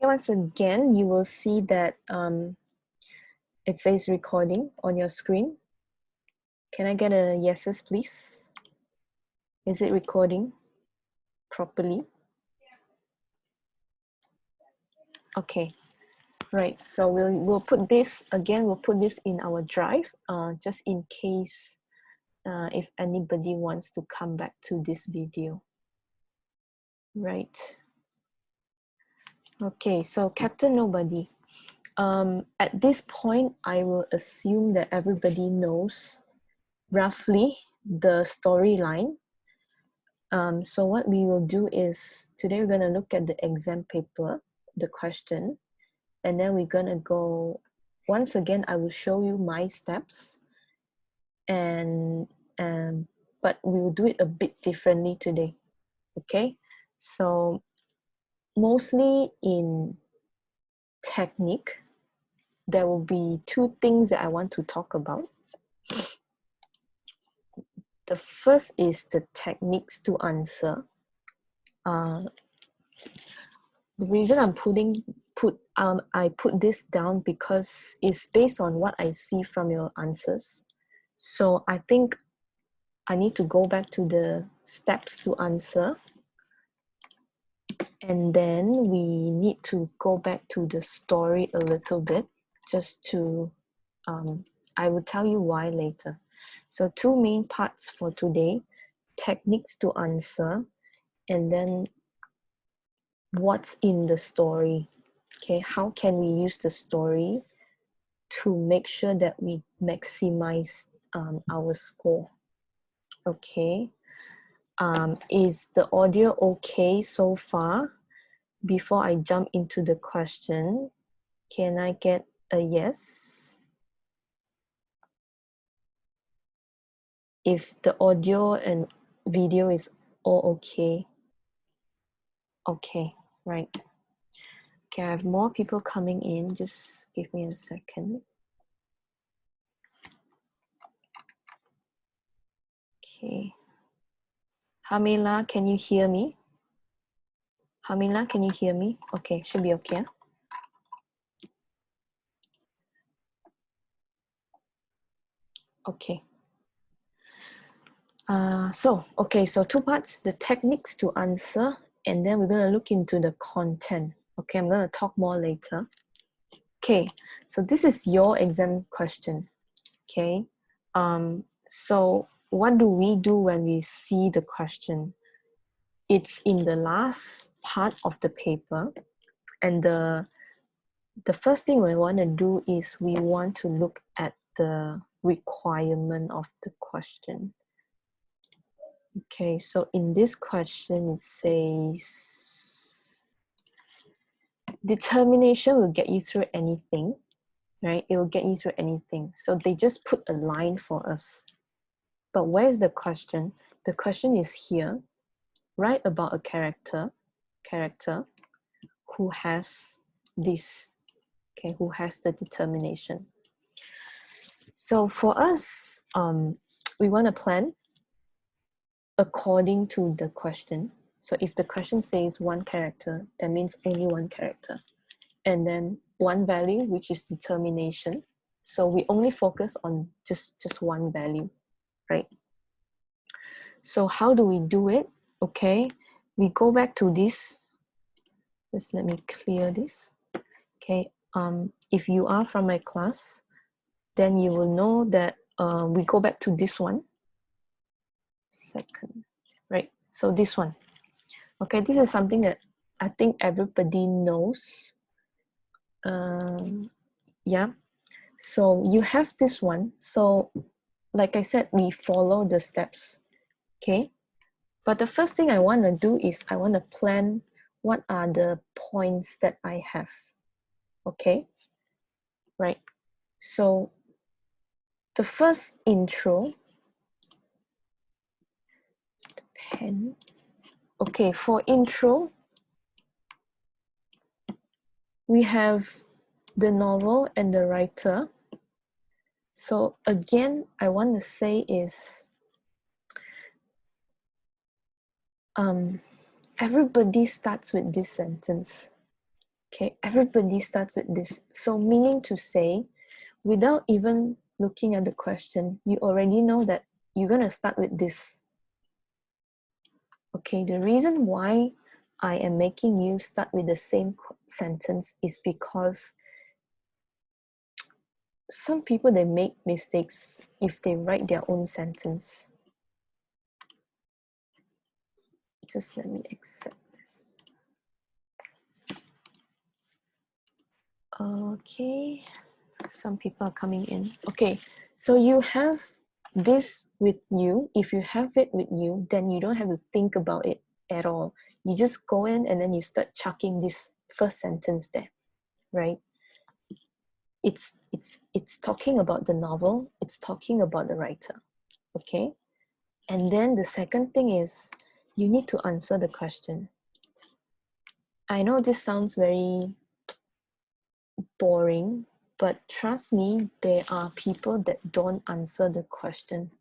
Once again, you will see that it says recording on your screen. Can I get a yeses, please? Is it recording properly? Okay, right. So we'll put this again. We'll put this in our drive, just in case if anybody wants to come back to this video. Right. Okay. So Captain Nobody. At this point, I will assume that everybody knows roughly the storyline. So what we will do is, today we're going to look at the exam paper, the question, and then we're going to go, once again, I will show you my steps, but we will do it a bit differently today, okay? So mostly in technique, there will be two things that I want to talk about. The first is the techniques to answer. The reason I put this down because it's based on what I see from your answers. So I think I need to go back to the steps to answer. And then we need to go back to the story a little bit just to, I will tell you why later. So two main parts for today, techniques to answer, and then what's in the story. Okay, how can we use the story to make sure that we maximize our score? Okay, is the audio okay so far? Before I jump into the question, can I get a yes? If the audio and video is all okay. Okay, right. Okay, I have more people coming in. Just give me a second. Okay. Hamila, can you hear me? Hamila, can you hear me? Okay, should be okay. Okay. So two parts, the techniques to answer, and then we're going to look into the content. Okay, I'm going to talk more later. Okay, so this is your exam question. Okay, so what do we do when we see the question? It's in the last part of the paper, and the first thing we want to do is we want to look at the requirement of the question. Okay, so in this question it says determination will get you through anything, right? It will get you through anything. So they just put a line for us. But where's the question? The question is here. Write about a character who has this, okay, who has the determination. So for us, we want to plan according to the question. So if the question says one character, that means only one character. And then one value, which is determination. So we only focus on just one value, right? So how do we do it? Okay, we go back to this. Just let me clear this. Okay, if you are from my class, then you will know that we go back to this one. Second, right? So this one. Okay, this is something that I think everybody knows. Yeah. So you have this one. So like I said, we follow the steps. Okay. But the first thing I want to do is I want to plan what are the points that I have. Okay. Right. So the first intro, the pen. Okay, for intro, we have the novel and the writer. So again, I want to say is everybody starts with this sentence. Okay, everybody starts with this. So meaning to say, without even looking at the question, you already know that you're going to start with this. Okay, the reason why I am making you start with the same sentence is because some people, they make mistakes if they write their own sentence. Just let me accept this. Okay, some people are coming in. Okay, so you have this with you. If you have it with you, then you don't have to think about it at all. You just go in and then you start chucking this first sentence there, right? It's talking about the novel, it's talking about the writer. Okay, and then the second thing is you need to answer the question. I know this sounds very boring, but trust me, there are people that don't answer the question.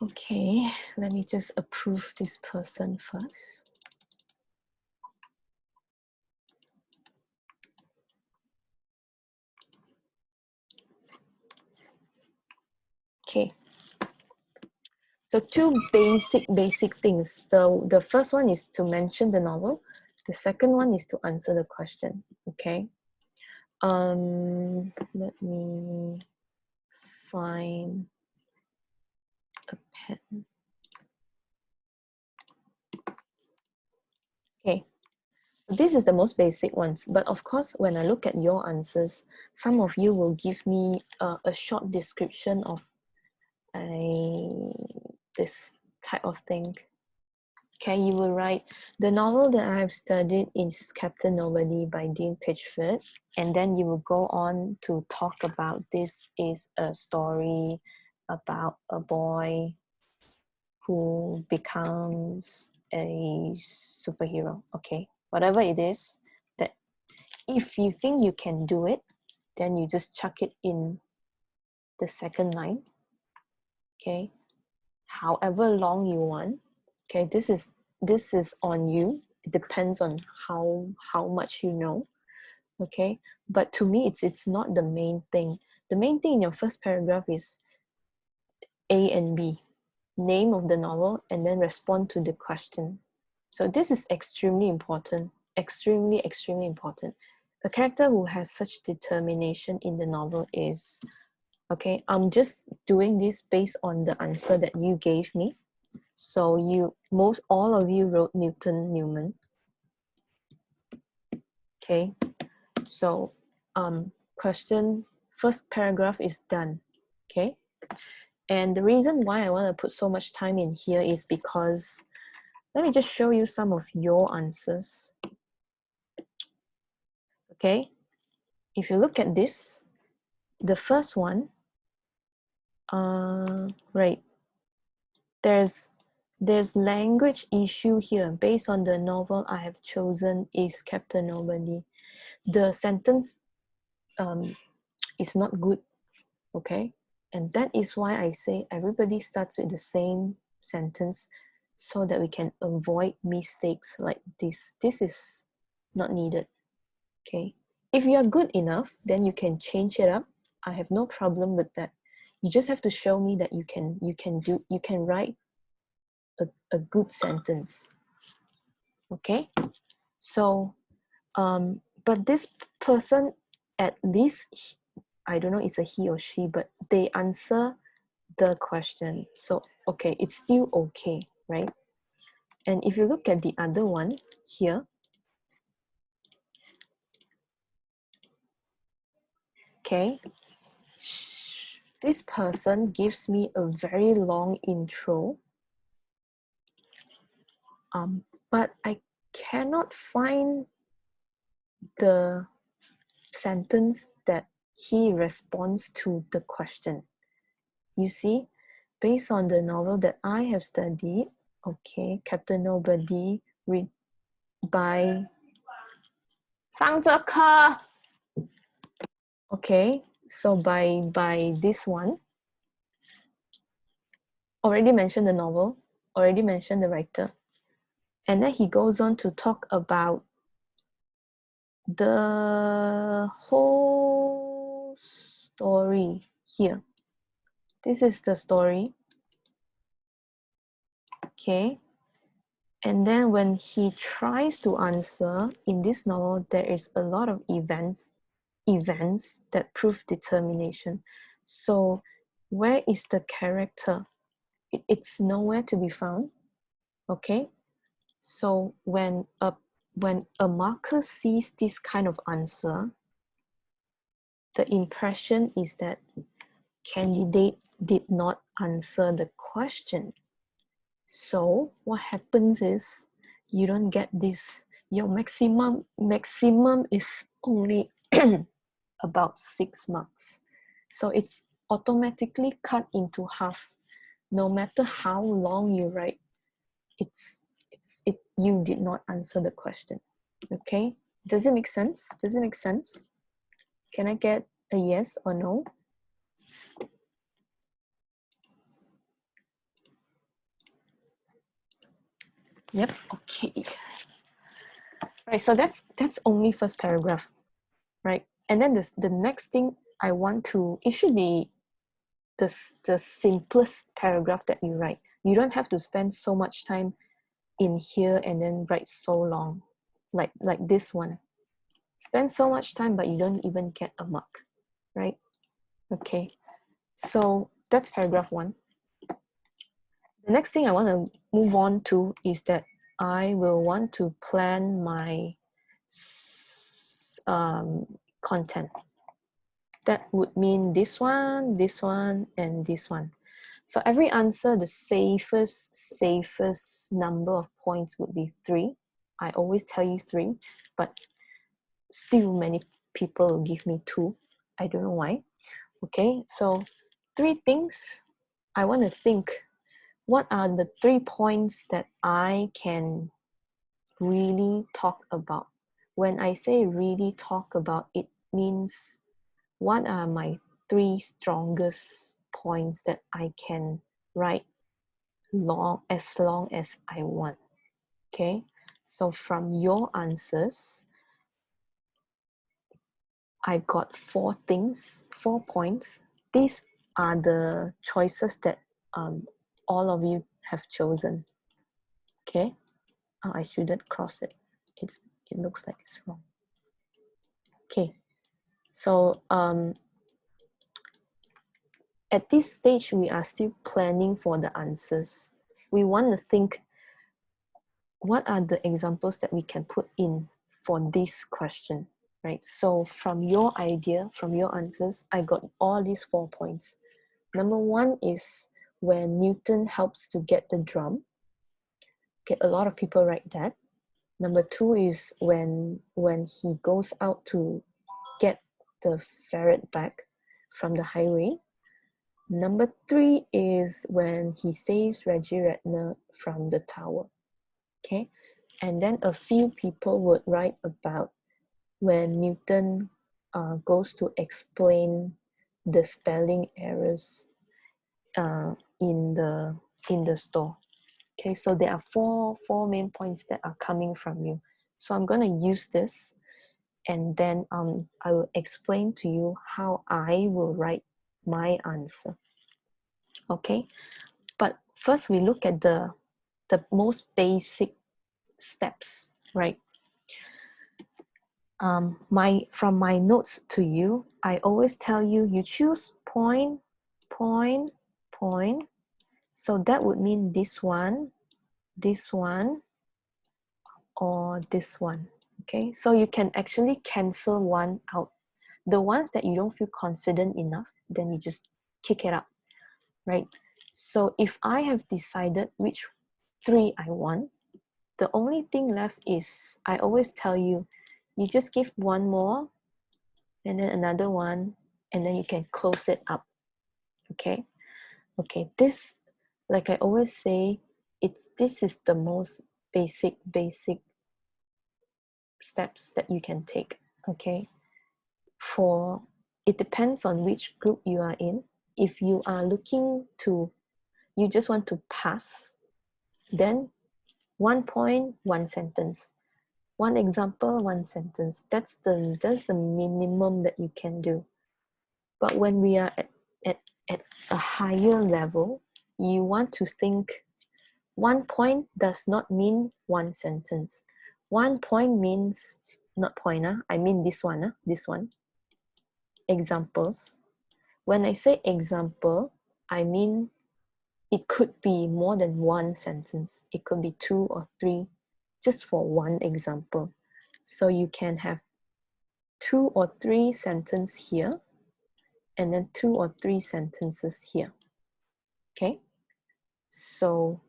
Okay, let me just approve this person first. Okay, so two basic things. The first one is to mention the novel. The second one is to answer the question. Okay, let me find a pen. Okay, so this is the most basic ones, but of course when I look at your answers, some of you will give me a short description of this type of thing. Okay, you will write, the novel that I have studied is Captain Nobody by Dean Pitchford, and then you will go on to talk about this is a story about a boy who becomes a superhero. Okay, whatever it is, that if you think you can do it, then you just chuck it in the second line. Okay, however long you want. Okay, this is on you. It depends on how much you know. Okay, but to me it's not the main thing. The main thing in your first paragraph is A and B, name of the novel, and then respond to the question. So this is extremely important, extremely important. A character who has such determination in the novel is, okay, I'm just doing this based on the answer that you gave me. So all of you wrote Newton Newman. Okay, so question, first paragraph is done. Okay, and the reason why I want to put so much time in here is because, let me just show you some of your answers. Okay, if you look at this, the first one, right, there's language issue here. Based on the novel I have chosen is Captain Nobody. The sentence is not good. Okay, and that is why I say everybody starts with the same sentence so that we can avoid mistakes like this. This is not needed. Okay, if you are good enough, then you can change it up. I have no problem with that. You just have to show me that you can write a good sentence. Okay, so but this person, at least, I don't know, it's a he or she, but they answer the question. So okay, it's still okay, right? And if you look at the other one here, okay, this person gives me a very long intro, but I cannot find the sentence that he responds to the question. You see, based on the novel that I have studied, okay, Captain Nobody, read by 上着课. Okay, so by this one, already mentioned the novel, already mentioned the writer, and then he goes on to talk about the whole story here. This is the story. Okay. And then when he tries to answer, in this novel, there is a lot of events that prove determination. So where is the character? It's nowhere to be found. Okay. So when a marker sees this kind of answer, the impression is that candidate did not answer the question. So what happens is you don't get this. Your maximum is only about 6 marks. So it's automatically cut into half. No matter how long you write, you did not answer the question. Okay? Does it make sense? Does it make sense? Can I get a yes or no? Yep. Okay. Right. So that's only first paragraph, right? And then the next thing I want to, it should be the simplest paragraph that you write. You don't have to spend so much time in here and then write so long, like this one. Spend so much time, but you don't even get a mark, right? Okay. So that's paragraph 1. The next thing I want to move on to is that I will want to plan my content. That would mean this one, and this one. So every answer, the safest number of points would be 3. I always tell you 3, but still many people will give me 2. I don't know why. Okay, so 3 things I want to think. What are the 3 points that I can really talk about? When I say really talk about, it means what are my 3 strongest points that I can write long as I want. Okay, so from your answers, I got 4 things, 4 points. These are the choices that all of you have chosen. Okay, I shouldn't cross it. It looks like it's wrong. Okay, so at this stage, we are still planning for the answers. We want to think, what are the examples that we can put in for this question, right? So from your idea, from your answers, I got all these 4 points. Number 1 is when Newton helps to get the drum. Okay, a lot of people write that. Number 2 is when he goes out to get the ferret back from the highway. Number 3 is when he saves Reggie Redner from the tower. Okay, and then a few people would write about when Newton goes to explain the spelling errors in the store. Okay, so there are four main points that are coming from you. So I'm going to use this, and then I will explain to you how I will write my answer. Okay, but first we look at the most basic steps, right? From my notes to you, I always tell you, you choose point, point, point. So that would mean this one, or this one. Okay, so you can actually cancel one out. The ones that you don't feel confident enough, then you just kick it up, right? So if I have decided which 3 I want, the only thing left is, I always tell you, you just give one more, and then another one, and then you can close it up. Okay, this, like I always say, this is the most basic steps that you can take. Okay, for it depends on which group you are in. If you are looking to, you just want to pass, then 1 point, 1 sentence. One example, one sentence. That's the minimum that you can do. But when we are at a higher level, you want to think one point does not mean one sentence. One point means, not point, I mean this one, this one. Examples. When I say example, I mean it could be more than one sentence. It could be 2 or 3, just for one example. So you can have 2 or 3 sentences here, and then 2 or 3 sentences here. Okay? So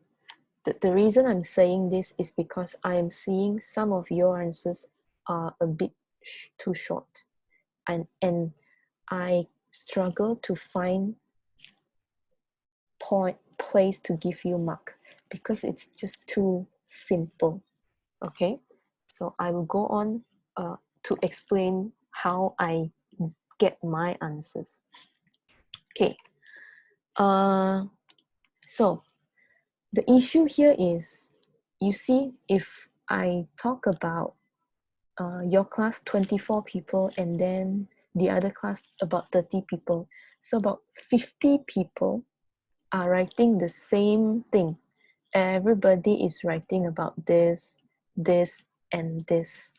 the reason I'm saying this is because I am seeing some of your answers are a bit too short. And I struggle to find place to give you mark because it's just too simple. Okay, so I will go on to explain how I get my answers. Okay, so the issue here is, you see, if I talk about your class 24 people and then the other class about 30 people, so about 50 people are writing the same thing. Everybody is writing about this, this, and this.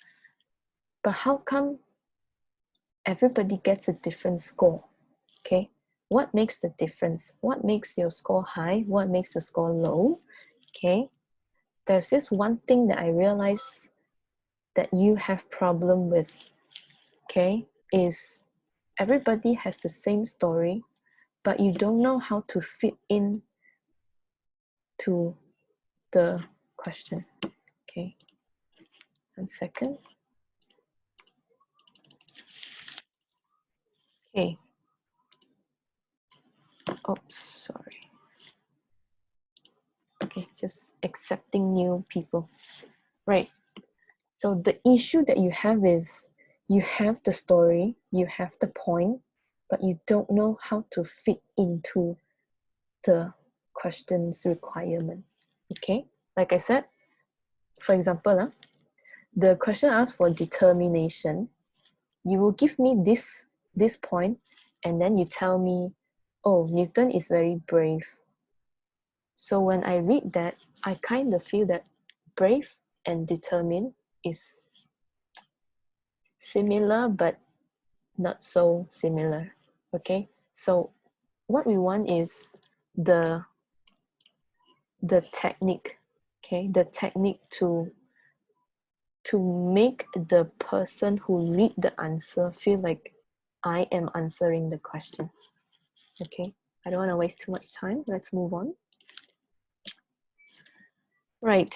But how come everybody gets a different score? Okay, what makes the difference? What makes your score high? What makes your score low? Okay, there's this one thing that I realize that you have problem with. Okay, is everybody has the same story, but you don't know how to fit in to the question. Okay, 1 second. Okay. Oops, sorry. Okay, just accepting new people. Right. So the issue that you have is, you have the story, you have the point, but you don't know how to fit into the question's requirement. Okay, like I said, for example, the question asks for determination. You will give me this point, and then you tell me, oh, Newton is very brave. So when I read that, I kind of feel that brave and determined is similar, but not so similar. Okay, so what we want is the technique. Okay, the technique to make the person who read the answer feel like I am answering the question. Okay, I don't want to waste too much time. Let's move on. Right.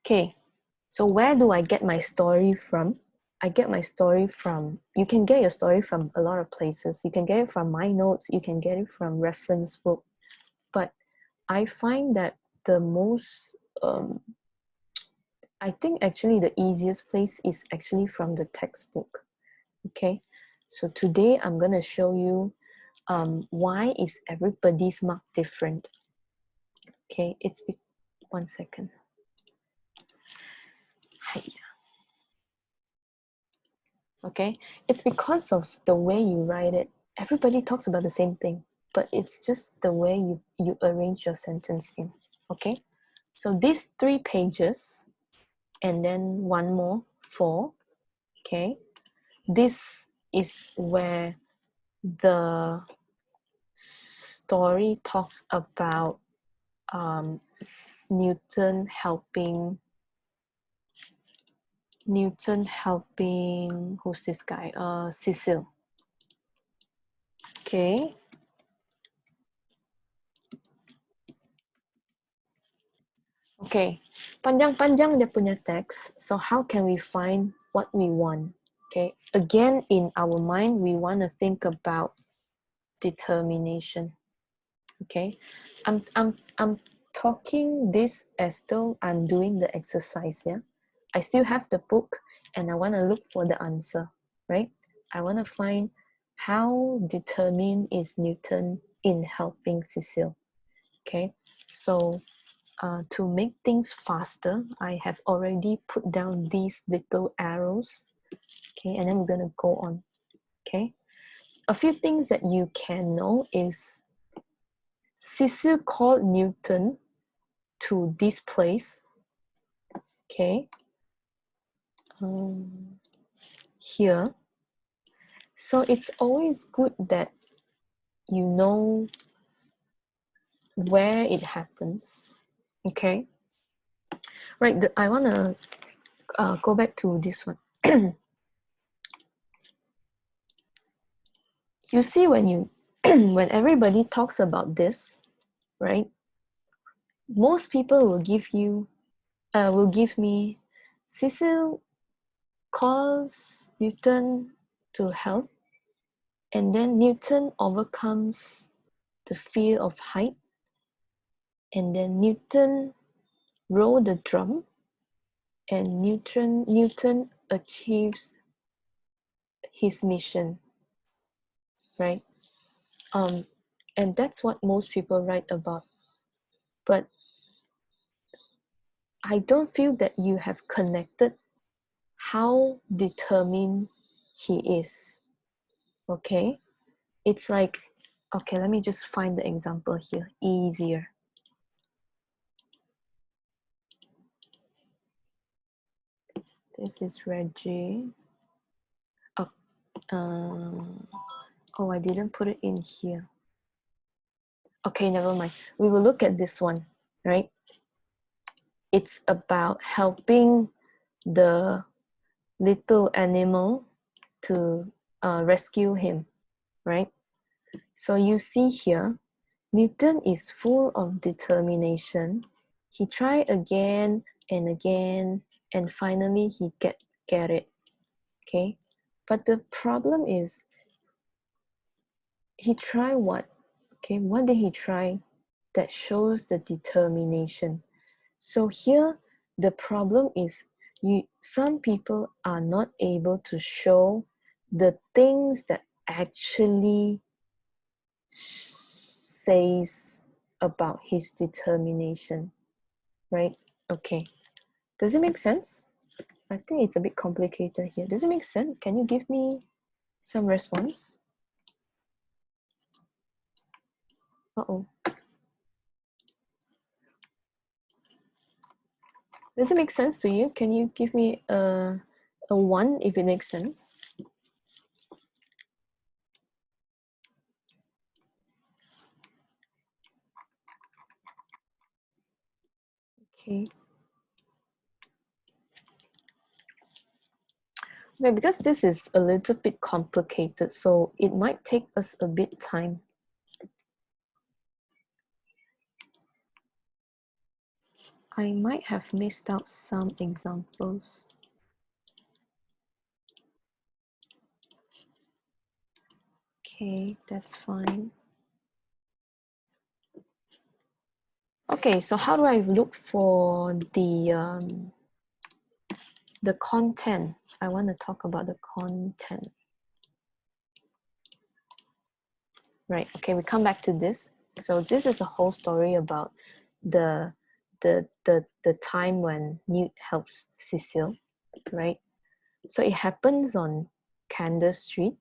Okay, so where do I get my story from? I get my story from, you can get your story from a lot of places. You can get it from my notes, you can get it from reference book. But I find that the most, I think actually the easiest place is actually from the textbook. Okay, so today I'm going to show you why is everybody's mark different. Okay, it's 1 second. Okay, it's because of the way you write it. Everybody talks about the same thing, but it's just the way you arrange your sentence in. Okay, so these 3 pages and then one more, 4. Okay, this is where the story talks about Newton helping, who's this guy? Cecil. Okay. Okay, panjang-panjang dia punya text. So how can we find what we want? Okay, again, in our mind, we want to think about determination. Okay, I'm talking this as though I'm doing the exercise. Yeah, I still have the book and I want to look for the answer. Right, I want to find how determined is Newton in helping Cecil. Okay, so to make things faster, I have already put down these little arrows. Okay, and then we're going to go on. Okay, a few things that you can know is Cecil called Newton to this place. Okay, here. So it's always good that you know where it happens. Okay, right. I want to go back to this one. You see, when when everybody talks about this, right? Most people will give me, Cecil calls Newton to help, and then Newton overcomes the fear of height, and then Newton roll the drum, and Newton achieves his mission, right? And that's what most people write about. But I don't feel that you have connected how determined he is. Okay? It's like, okay, let me just find the example here, easier. This is Reggie. Oh, I didn't put it in here. Okay, never mind. We will look at this one, right? It's about helping the little animal to rescue him, right? So you see here, Newton is full of determination. He tried again and again, and finally he get it. Okay, but the problem is, he tried what? Okay, what did he try that shows the determination? So here, the problem is, some people are not able to show the things that actually says about his determination, right? Okay, does it make sense? I think it's a bit complicated here. Does it make sense? Can you give me some response? Uh-oh. Does it make sense to you? Can you give me a 1 if it makes sense? Okay. Okay, because this is a little bit complicated, so it might take us a bit time. I might have missed out some examples. Okay, that's fine. Okay, so how do I look for the content? I want to talk about the content. Right, okay, we come back to this. So this is a whole story about the time when Newt helps Cecil, right? So it happens on Candace Street,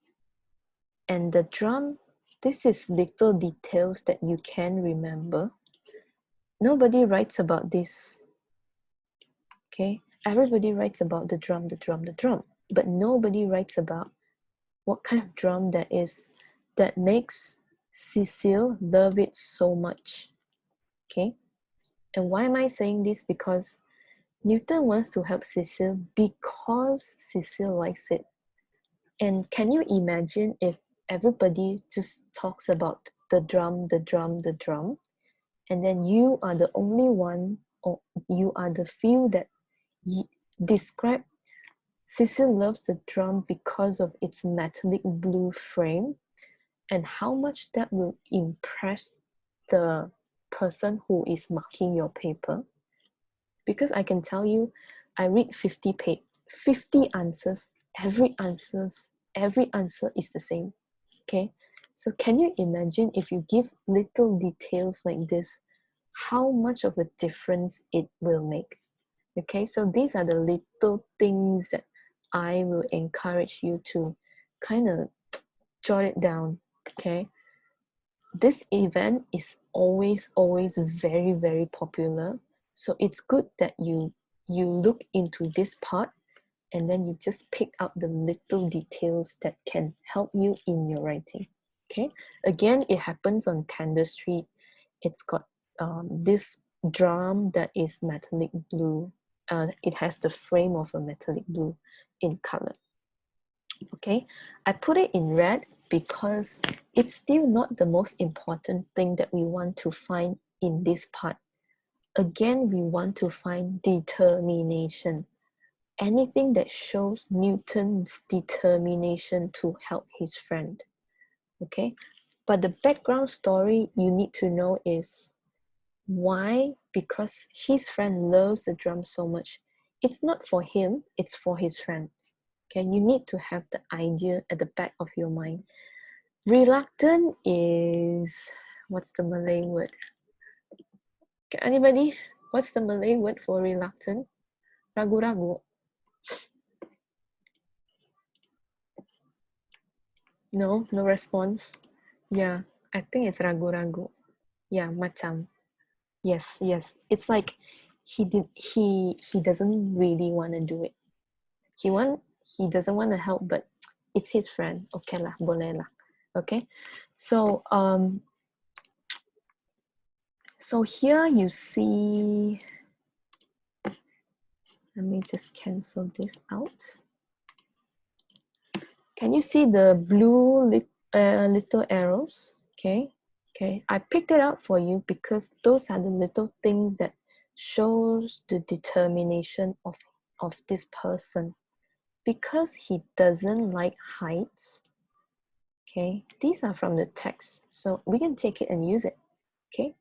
and the drum, this is little details that you can remember. Nobody writes about this, okay? Everybody writes about the drum, but nobody writes about what kind of drum that is that makes Cecil love it so much, okay? And why am I saying this? Because Newton wants to help Cecil because Cecil likes it. And can you imagine if everybody just talks about the drum, and then you are the only one, or you are the few that describe Cecil loves the drum because of its metallic blue frame, and how much that will impress the person who is marking your paper. Because I can tell you, I read 50 answers. Every answer is the same. Okay, so can you imagine if you give little details like this, how much of a difference it will make. Okay, so these are the little things that I will encourage you to kind of jot it down. Okay, this event is always very, very popular, so it's good that you look into this part and then you just pick out the little details that can help you in your writing. Okay, again, it happens on Canvas Street. It's got this drum that is metallic blue. It has the frame of a metallic blue in color. Okay, I put it in red because it's still not the most important thing that we want to find in this part. Again, we want to find determination. Anything that shows Newton's determination to help his friend. Okay, but the background story you need to know is why? Because his friend loves the drum so much. It's not for him, it's for his friend. Okay, you need to have the idea at the back of your mind. Reluctant is, what's the Malay word? Okay, anybody? What's the Malay word for reluctant? Ragu-ragu. No response. Yeah, I think it's ragu-ragu. Yeah, macam. Yes. It's like he doesn't really want to do it. He doesn't want to help, but it's his friend. Okay lah, boleh lah. Okay, so so here you see. Let me just cancel this out. Can you see the blue little arrows? Okay, I picked it out for you because those are the little things that shows the determination of this person. Because he doesn't like heights, okay, these are from the text, so we can take it and use it. Okay,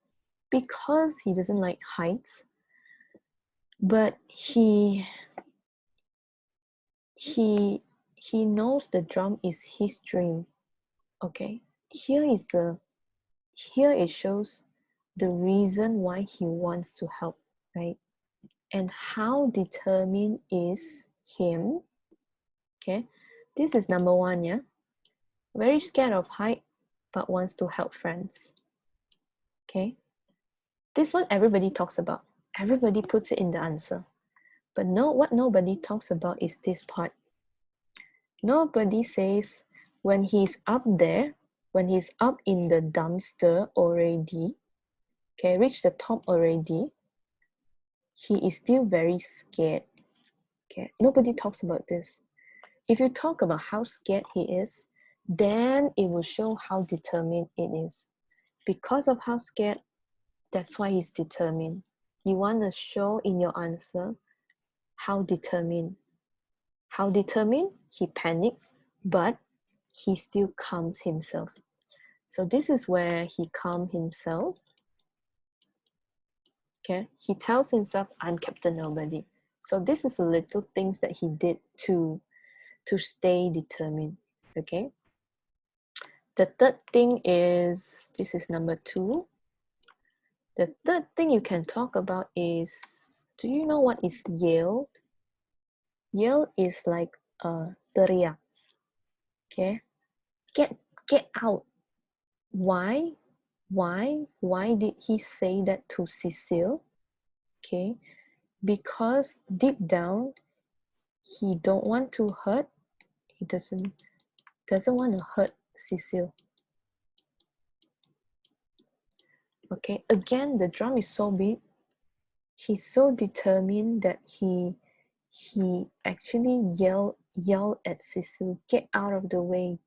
because he doesn't like heights, but he knows the drum is his dream. Okay, here it shows the reason why he wants to help, right? And how determined is him. Okay, this is number one. Yeah, very scared of height but wants to help friends. Okay, this one everybody talks about, everybody puts it in the answer, but what nobody talks about is this part. Nobody says when he's up there, when he's up in the dumpster already, okay, reach the top already, he is still very scared. Okay, nobody talks about this. If you talk about how scared he is, then it will show how determined it is. Because of how scared, that's why he's determined. You want to show in your answer how determined. How determined? He panicked, but he still calms himself. So this is where he calmed himself. Okay, he tells himself, I'm Captain Nobody. So this is the little things that he did to stay determined. Okay. The third thing is, this is number 2. The third thing you can talk about is, do you know what is yell? Yell is like teriak. Okay, get out. Why did he say that to Cecile? Okay, because deep down he don't want to hurt. He doesn't want to hurt Cecile. Okay, again, the drum is so big. He's so determined that he actually yelled at Cecile, get out of the way,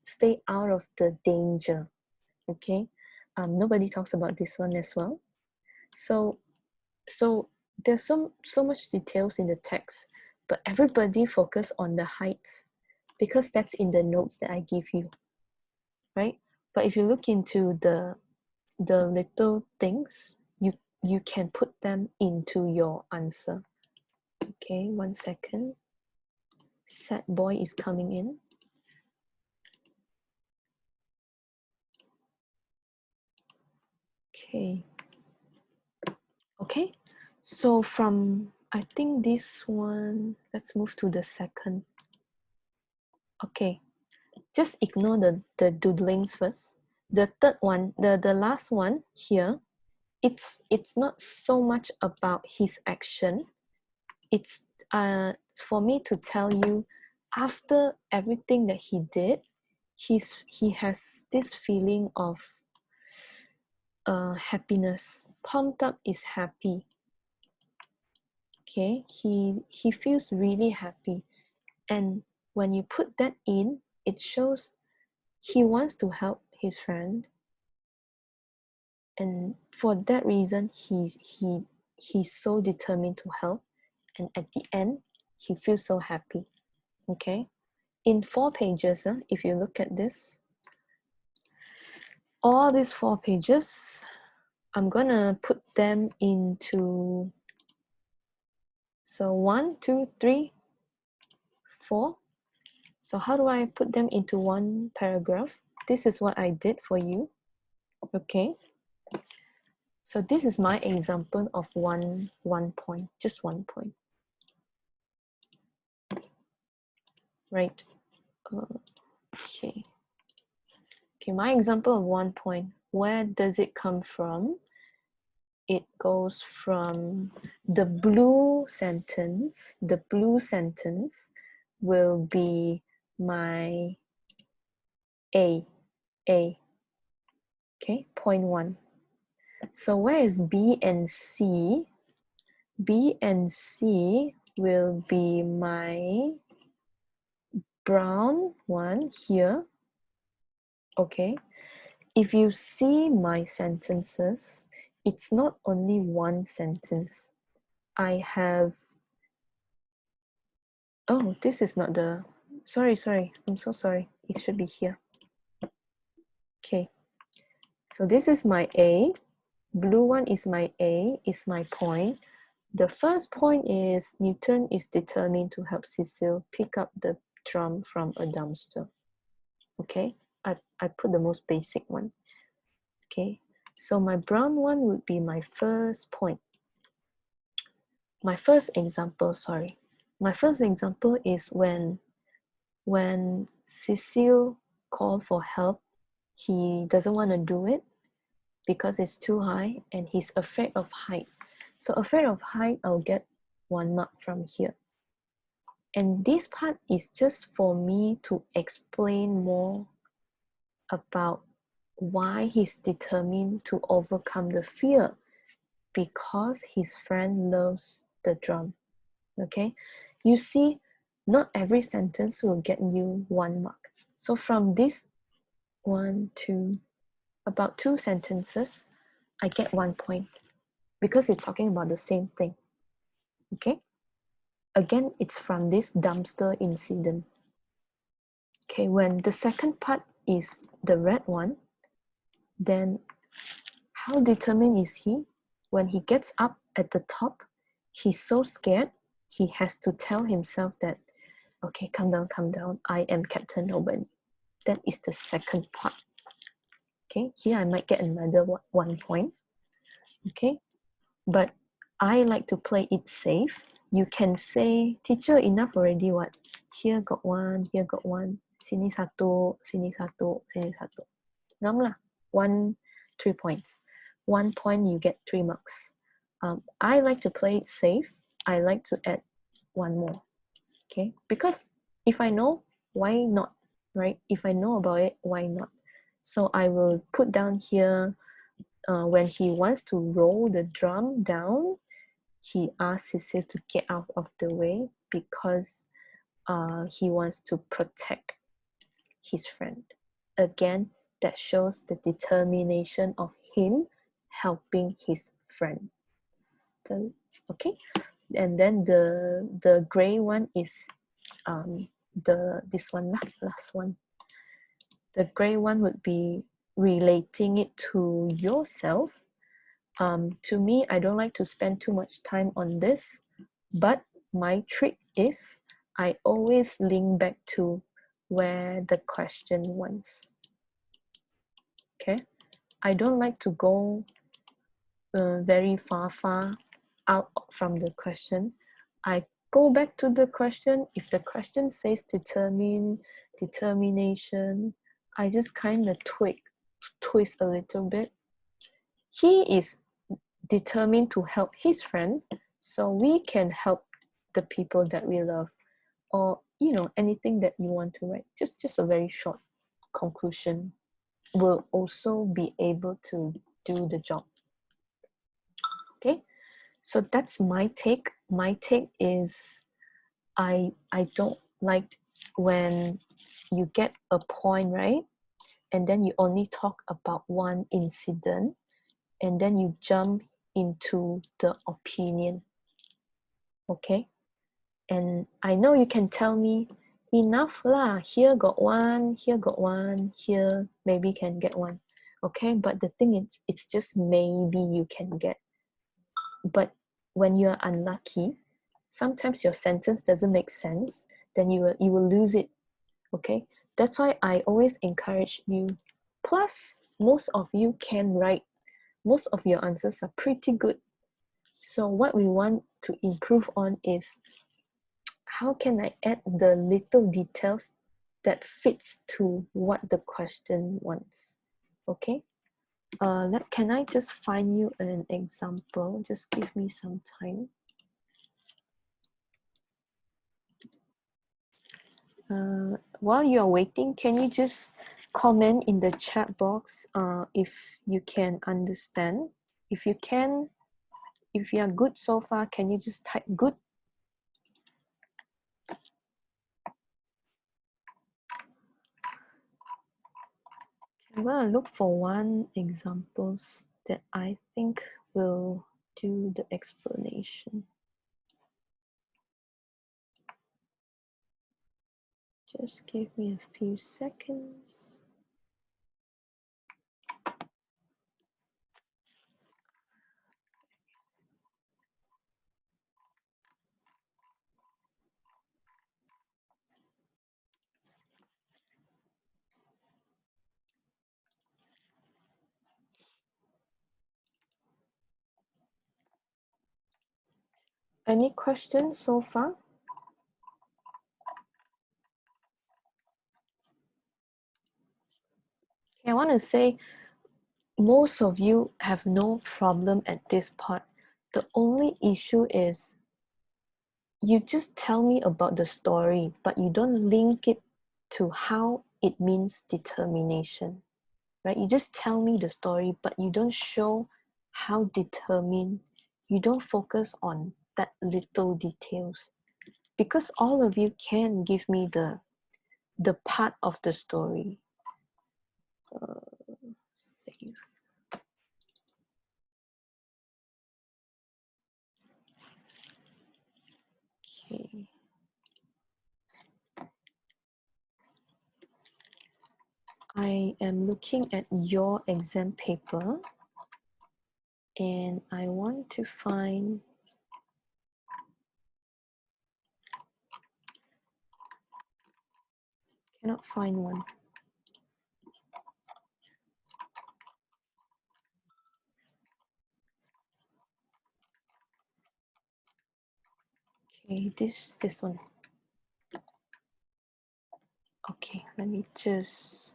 stay out of the danger. Okay, nobody talks about this one as well. So there's so much details in the text, but everybody focus on the heights because that's in the notes that I give you, right? But if you look into the little things, you can put them into your answer. Okay, 1 second. Sad boy is coming in. Okay. Okay, so from, I think this one, let's move to the second. Okay, just ignore the doodlings first. The third one, the last one here, it's not so much about his action. It's for me to tell you, after everything that he did, he has this feeling of happiness. Pumped up is happy. Okay, he feels really happy, and when you put that in, it shows he wants to help his friend, and for that reason he's so determined to help, and at the end he feels so happy. Okay, in 4 pages, if you look at this, all these 4 pages, I'm gonna put them into, so 1 2 3 4. So how do I put them into one paragraph? This is what I did for you. Okay, so this is my example of one point, just 1 point, right? Okay, my example of 1 point, where does it come from? It goes from the blue sentence. The blue sentence will be my A. Okay, point 1. So where is B and C? B and C will be my brown one here. Okay, if you see my sentences, it's not only one sentence. I have, oh, this is not the, sorry, I'm so sorry. It should be here. Okay, so this is my A. Blue one is my A, is my point. The first point is Newton is determined to help Cecil pick up the drum from a dumpster. Okay, I put the most basic one. Okay, so my brown one would be my first point. My first example, sorry. My first example is when Cecil called for help, he doesn't want to do it because it's too high and he's afraid of height. So afraid of height, I'll get 1 mark from here. And this part is just for me to explain more about why he's determined to overcome the fear, because his friend loves the drum. Okay, you see, not every sentence will get you 1 mark. So from this 1 2 about 2 sentences, I get 1 point because it's talking about the same thing. Okay, again, it's from this dumpster incident. Okay, when the second part is the red one, then how determined is he? When he gets up at the top, he's so scared, he has to tell himself that, okay, calm down, I am Captain Nobody. That is the second part. Okay, here I might get another 1 point. Okay, but I like to play it safe. You can say, teacher, enough already, what? Here got 1, here got 1. Sini satu, sini satu, sini satu. 6 lah. 3 points. 1 point, you get 3 marks. I like to play it safe. I like to add 1 more. Okay, because if I know, why not, right? If I know about it, why not? So I will put down here, when he wants to roll the drum down, he asks Cecil to get out of the way because he wants to protect his friend. Again, that shows the determination of him helping his friend. Okay, and then the gray one is this one, last one. The gray one would be relating it to yourself. To me, I don't like to spend too much time on this, but my trick is I always link back to where the question wants. Okay, I don't like to go very far out from the question, I go back to the question. If the question says determine, determination, I just kind of twist a little bit. He is determined to help his friend, so we can help the people that we love, or anything that you want to write. Just a very short conclusion will also be able to do the job. Okay, so that's my take. My take is I don't like when you get a point, right, and then you only talk about one incident and then you jump into the opinion. Okay, and I know you can tell me enough lah, here got one, here got one, here maybe can get one. Okay, but the thing is, it's just maybe you can get. But when you're unlucky, sometimes your sentence doesn't make sense, then you will lose it. Okay, that's why I always encourage you. Plus, most of you can write. Most of your answers are pretty good. So what we want to improve on is, how can I add the little details that fits to what the question wants? Okay. Can I just find you an example? Just give me some time. While you're waiting, can you just comment in the chat box if you can understand? If you can, if you are good so far, can you just type good? I'm gonna look for one examples that I think will do the explanation. Just give me a few seconds. Any questions so far? I want to say most of you have no problem at this part. The only issue is you just tell me about the story, but you don't link it to how it means determination, right? You just tell me the story, but you don't show how determined. You don't focus on that little details, because all of you can give me the part of the story. Save. Okay. I am looking at your exam paper and I want to find, cannot find one. Okay, this one. Okay, let me just,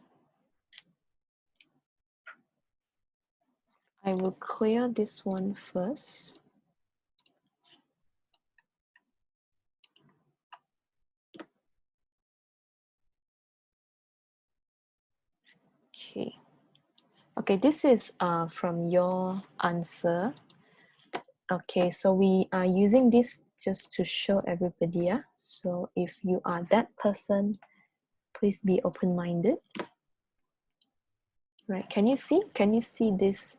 I will clear this one first. Okay. Okay, this is from your answer. Okay, so we are using this just to show everybody. Yeah? So if you are that person, please be open-minded. Right? Can you see? Can you see this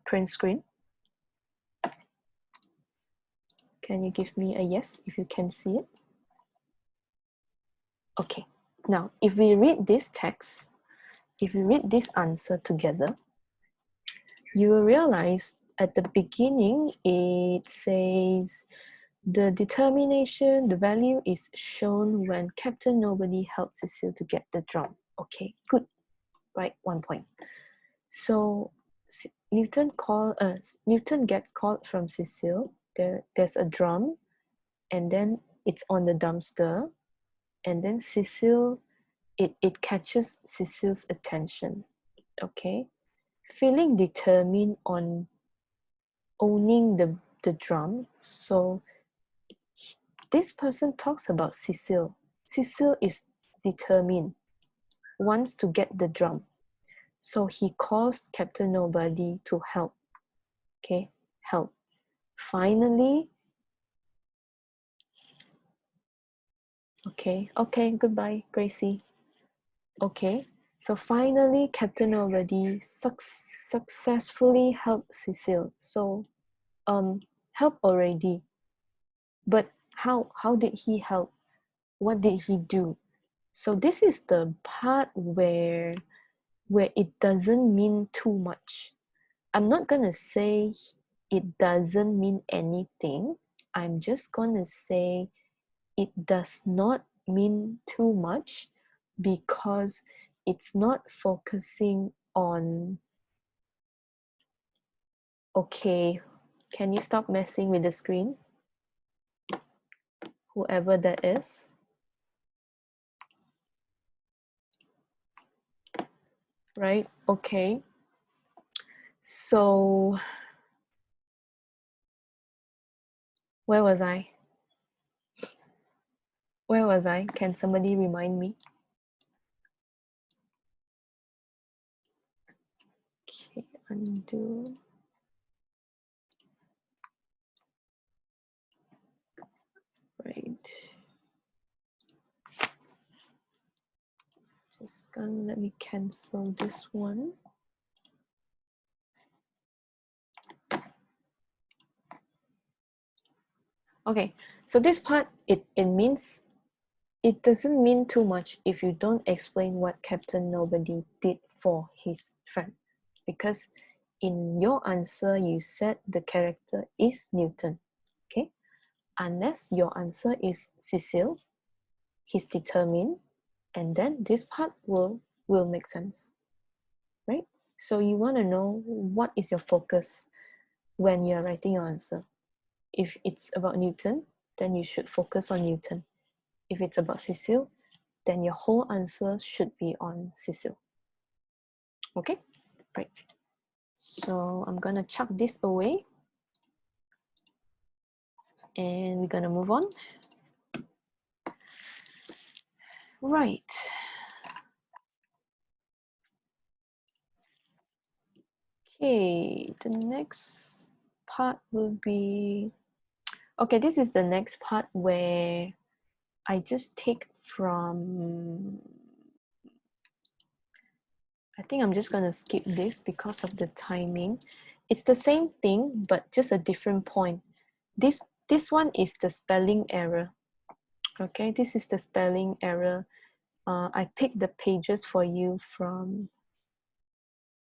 print screen? Can you give me a yes if you can see it? Okay. Now, if we read this text, if we read this answer together, you will realize at the beginning it says the determination, the value is shown when Captain Nobody helped Cecile to get the drum. Okay, good. Right, 1 point. So Newton gets called from Cecile. There's a drum, and then it's on the dumpster, and then Cecile, it catches Cecile's attention. Okay, feeling determined on owning the drum. So this person talks about Cecile. Cecile is determined, wants to get the drum. So he calls Captain Nobody to help. Okay, help. Finally, okay, goodbye, Gracie. Okay, so finally, Captain Nobody successfully helped Cecile. So, help already. But how did he help? What did he do? So this is the part where it doesn't mean too much. I'm not gonna say it doesn't mean anything. I'm just gonna say it does not mean too much because it's not focusing on, okay, can you stop messing with the screen? Whoever that is. Right? Okay. So, where was I? Where was I? Can somebody remind me? Okay, undo. Right. Just gonna let me cancel this one. Okay, so this part, it means, it doesn't mean too much if you don't explain what Captain Nobody did for his friend. Because in your answer, you said the character is Newton. Okay? Unless your answer is Cecile, he's determined, and then this part will make sense. Right? So you want to know what is your focus when you're writing your answer. If it's about Newton, then you should focus on Newton. If it's about Cecile, then your whole answer should be on Cecile. Okay, right. So I'm gonna chuck this away and we're gonna move on. Right. Okay, the next part will be, okay, this is the next part where I just take from, I think I'm just gonna skip this because of the timing. It's the same thing, but just a different point. This one is the spelling error. Okay, this is the spelling error. I picked the pages for you from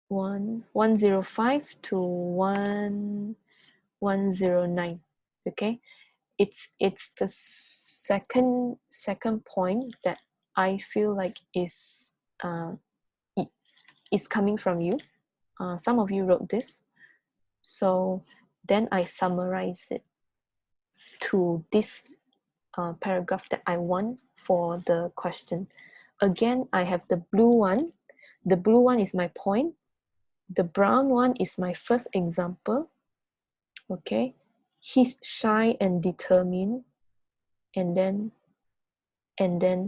105 to 1109. Okay, it's the second point that I feel like is coming from you. Some of you wrote this, so then I summarize it to this paragraph that I want for the question. Again, I have the blue one. The blue one is my point. The brown one is my first example. Okay, he's shy and determined, and then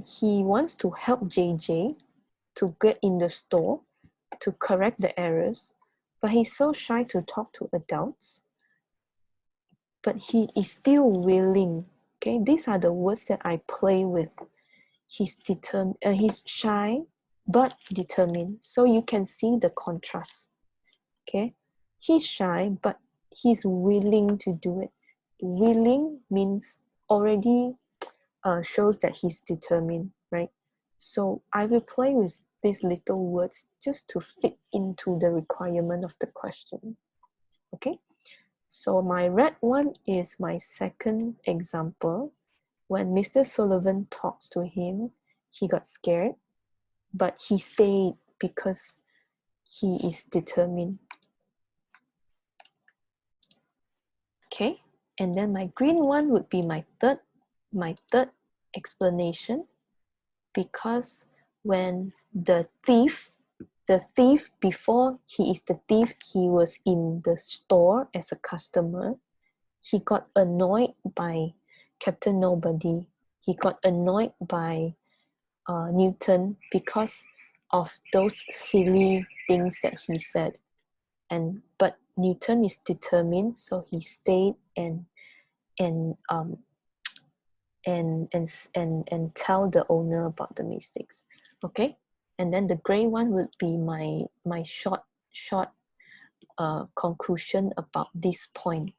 he wants to help JJ to get in the store to correct the errors, but he's so shy to talk to adults. But he is still willing. Okay, these are the words that I play with. He's shy but determined. So you can see the contrast. Okay, he's shy but he's willing to do it. Willing means already shows that he's determined, right? So I will play with these little words just to fit into the requirement of the question. Okay, so my red one is my second example. When Mr. Sullivan talks to him, he got scared, but he stayed because he is determined. Okay, and then my green one would be my third explanation, because when the thief before he is the thief, he was in the store as a customer. He got annoyed by Captain Nobody. He got annoyed by Newton because of those silly things that he said. But Newton is determined, so he stayed and and um and tell the owner about the mistakes. Okay, and then the gray one would be my short conclusion about this point,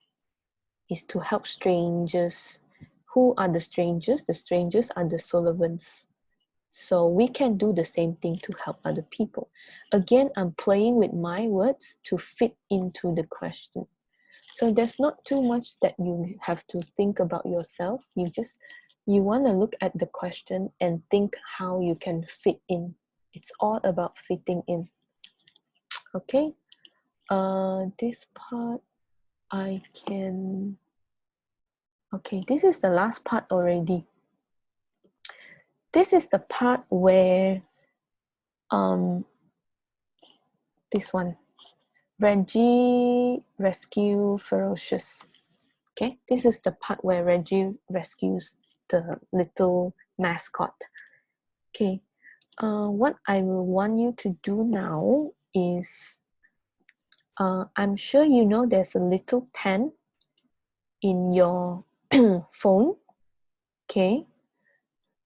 is to help strangers. Who are the strangers? The strangers are the Sullivans. So we can do the same thing to help other people. Again, I'm playing with my words to fit into the question. So there's not too much that you have to think about yourself. You want to look at the question and think how you can fit in. It's all about fitting in. Okay. This part I can. Okay, this is the last part already. This is the part where this one, Reggie rescue Ferocious. Okay, this is the part where Reggie rescues the little mascot. Okay, what I will want you to do now is, I'm sure you know there's a little pen in your phone. Okay,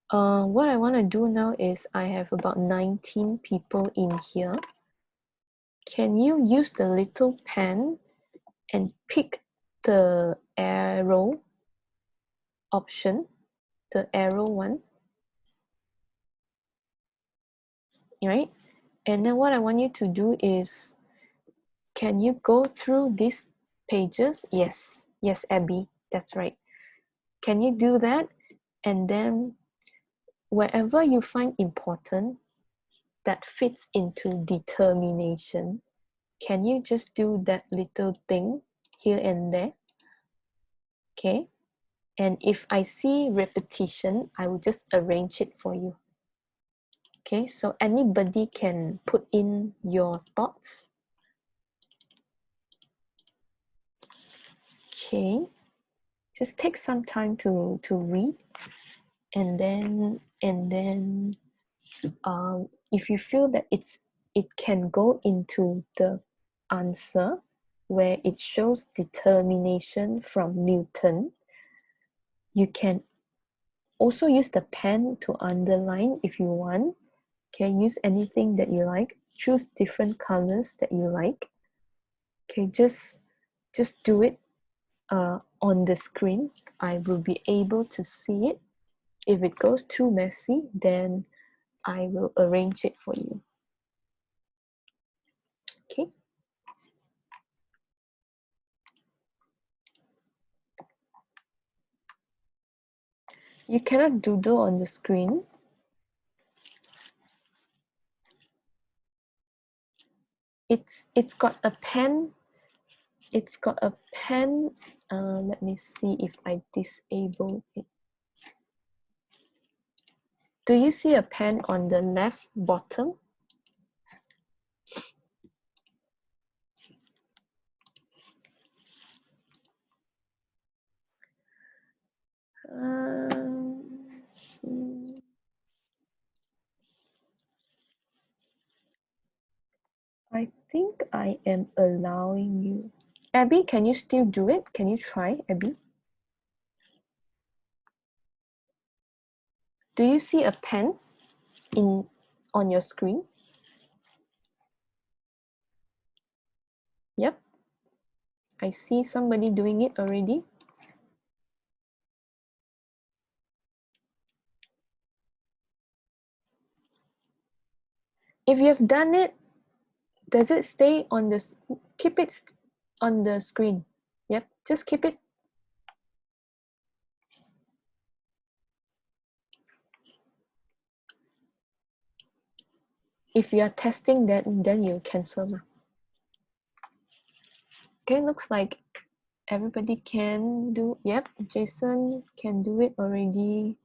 what I want to do now is, I have about 19 people in here. Can you use the little pen and pick the arrow option, the arrow one, right? And then what I want you to do is, can you go through these pages? Yes, Abby, that's right. Can you do that? And then wherever you find important that fits into determination, can you just do that little thing here and there? Okay. And if I see repetition, I will just arrange it for you. Okay, so anybody can put in your thoughts. Okay, just take some time to read, and then if you feel that it can go into the answer where it shows determination from Newton, you can also use the pen to underline if you want. Okay, use anything that you like. Choose different colors that you like. Okay, just do it on the screen. I will be able to see it. If it goes too messy, then I will arrange it for you. Okay. You cannot doodle on the screen. It's got a pen. It's got a pen. Let me see if I disable it. Do you see a pen on the left bottom? I think I am allowing you. Abby, can you still do it? Can you try, Abby? Do you see a pen on your screen? Yep. I see somebody doing it already. If you have done it, does it stay on the, keep it on the screen? Yep, just keep it. If you are testing that, then you cancel. Okay, looks like Everybody can do, yep, Jason can do it already.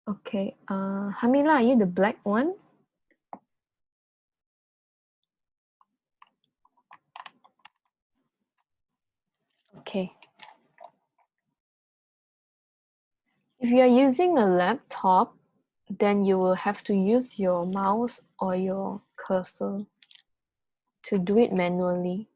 Okay, Hamila, are you the black one? Okay. If you are using a laptop, then you will have to use your mouse or your cursor to do it manually.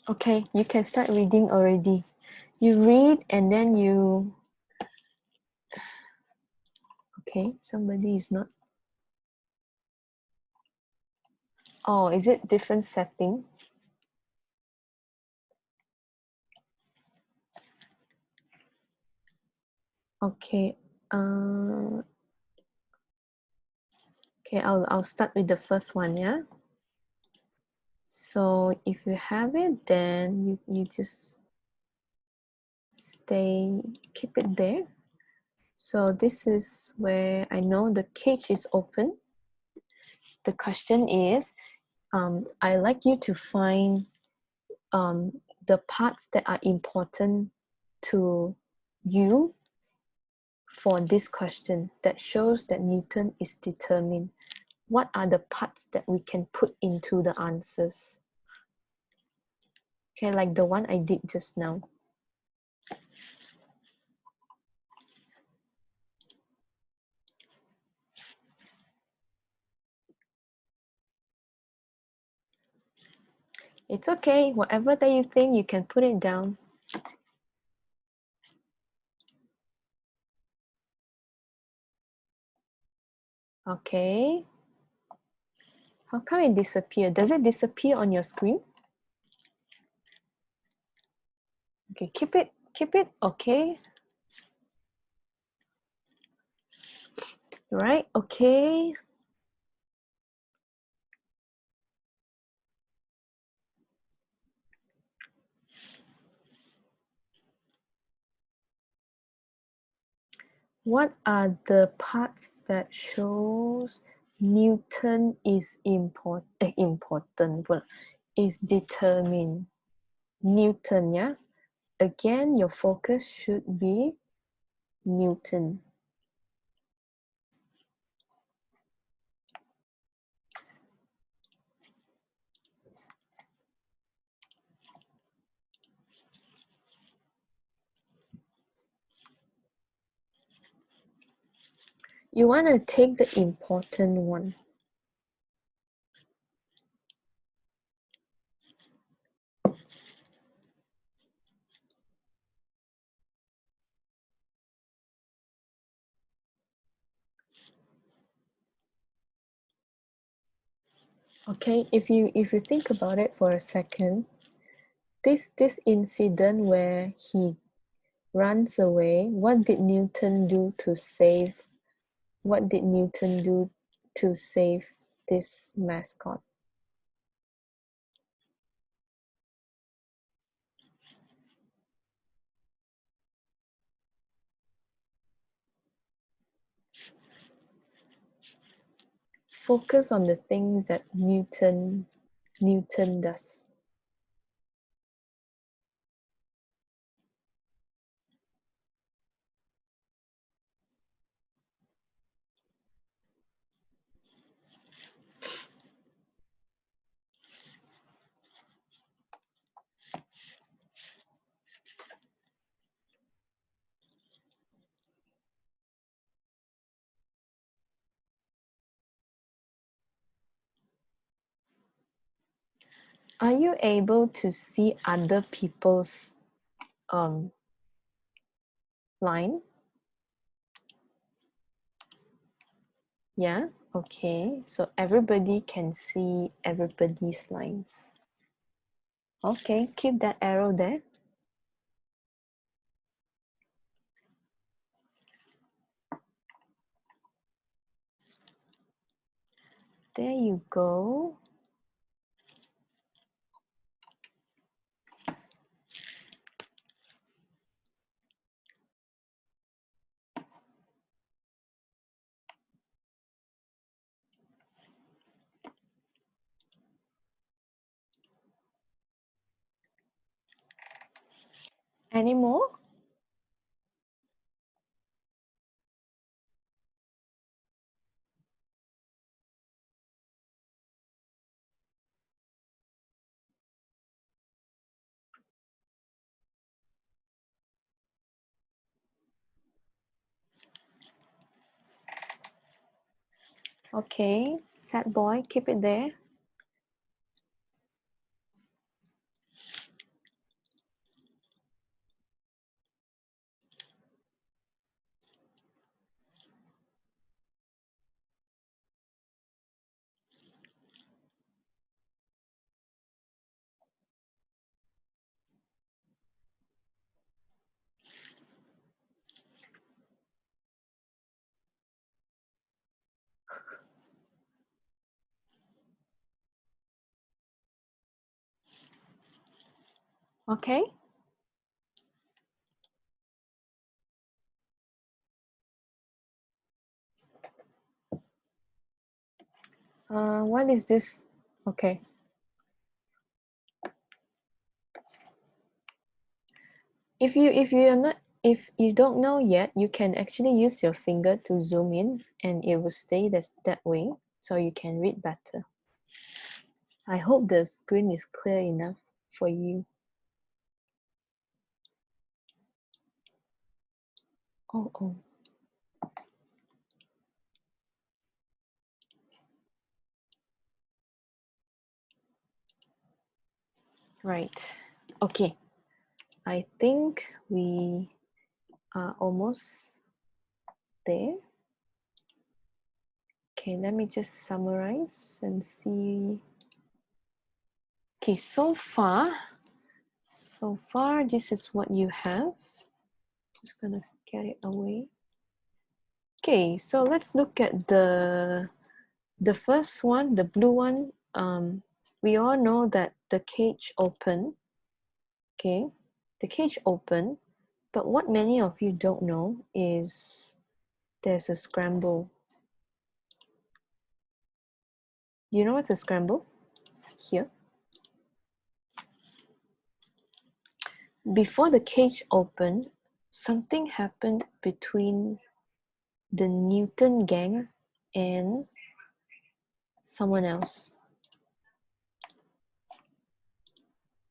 Okay, you can start reading already. You read and then you... Okay, somebody is not... Oh, is it different setting? Okay, okay, I'll start with the first one, yeah? So if you have it, then you just keep it there. So this is where I know the cage is open. The question is, I like you to find the parts that are important to you for this question that shows that Newton is determined. What are the parts that we can put into the answers? Okay, like the one I did just now. It's okay, whatever that you think, you can put it down. Okay. How come it disappear? Does it disappear on your screen? Okay, keep it, okay. Right, okay. What are the parts that shows Newton is important, well, is determined? Newton, yeah? Again, your focus should be Newton. You want to take the important one. Okay, if you think about it for a second, this incident where he runs away, what did Newton do to save? What did Newton do to save this mascot? Focus on the things that Newton does. Are you able to see other people's line? Yeah, okay. So everybody can see everybody's lines. Okay, keep that arrow there. There you go. Any more? Okay, sad boy, keep it there. Okay. What is this? Okay. If you don't know yet, you can actually use your finger to zoom in and it will stay that way so you can read better. I hope the screen is clear enough for you. Oh. Right. Okay. I think we are almost there. Okay, let me just summarize and see. Okay, so far, this is what you have. Just gonna get it away. Okay, so let's look at the first one, the blue one. We all know that the cage open. Okay, the cage open, but what many of you don't know is there's a scramble. Do you know what's a scramble? Here. Before the cage opened, something happened between the Newton gang and someone else.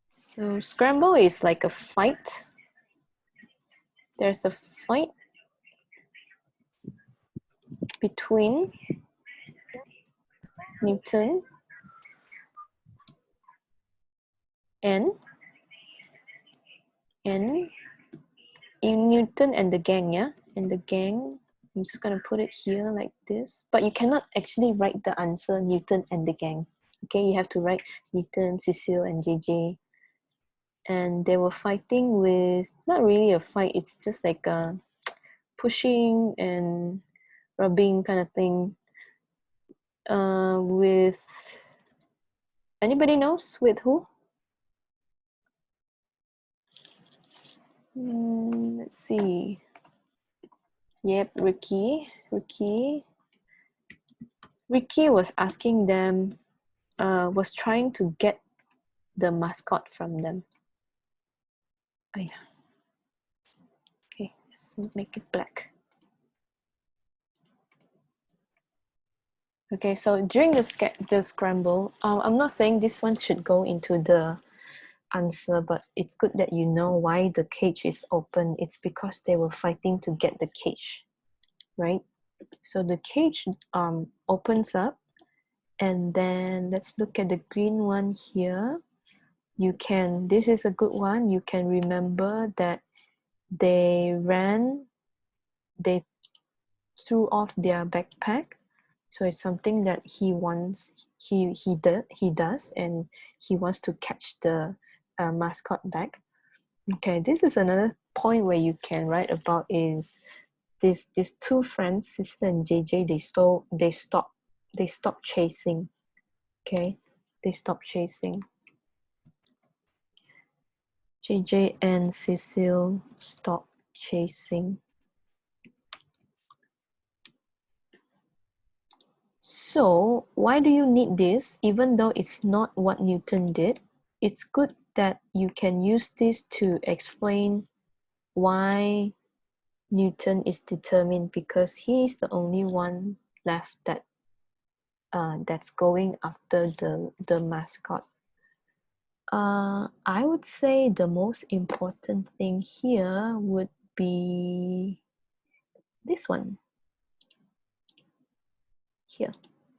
So scramble is like a fight. There's a fight between Newton and Newton and the gang, yeah? And the gang, I'm just gonna put it here like this. But you cannot actually write the answer Newton and the gang. Okay, you have to write Newton, Cecile, and JJ. And they were fighting with, not really a fight, it's just like a pushing and rubbing kind of thing. With, anybody knows with who? Let's see. Yep, Ricky was asking them, was trying to get the mascot from them. Oh yeah. Okay, let's make it black. Okay, so during the scramble, I'm not saying this one should go into the answer, but it's good that you know why the cage is open. It's because they were fighting to get the cage, right? So the cage opens up, and then let's look at the green one here. This is a good one. You can remember that they threw off their backpack. So it's something that he does, and he wants to catch the mascot back. Okay, this is another point where you can write about is these two friends, Sister and JJ, they stopped chasing. Okay, they stopped chasing. JJ and Cecile stopped chasing. So why do you need this? Even though it's not what Newton did, it's good that you can use this to explain why Newton is determined, because he is the only one left that's going after the mascot. I would say the most important thing here would be this one here.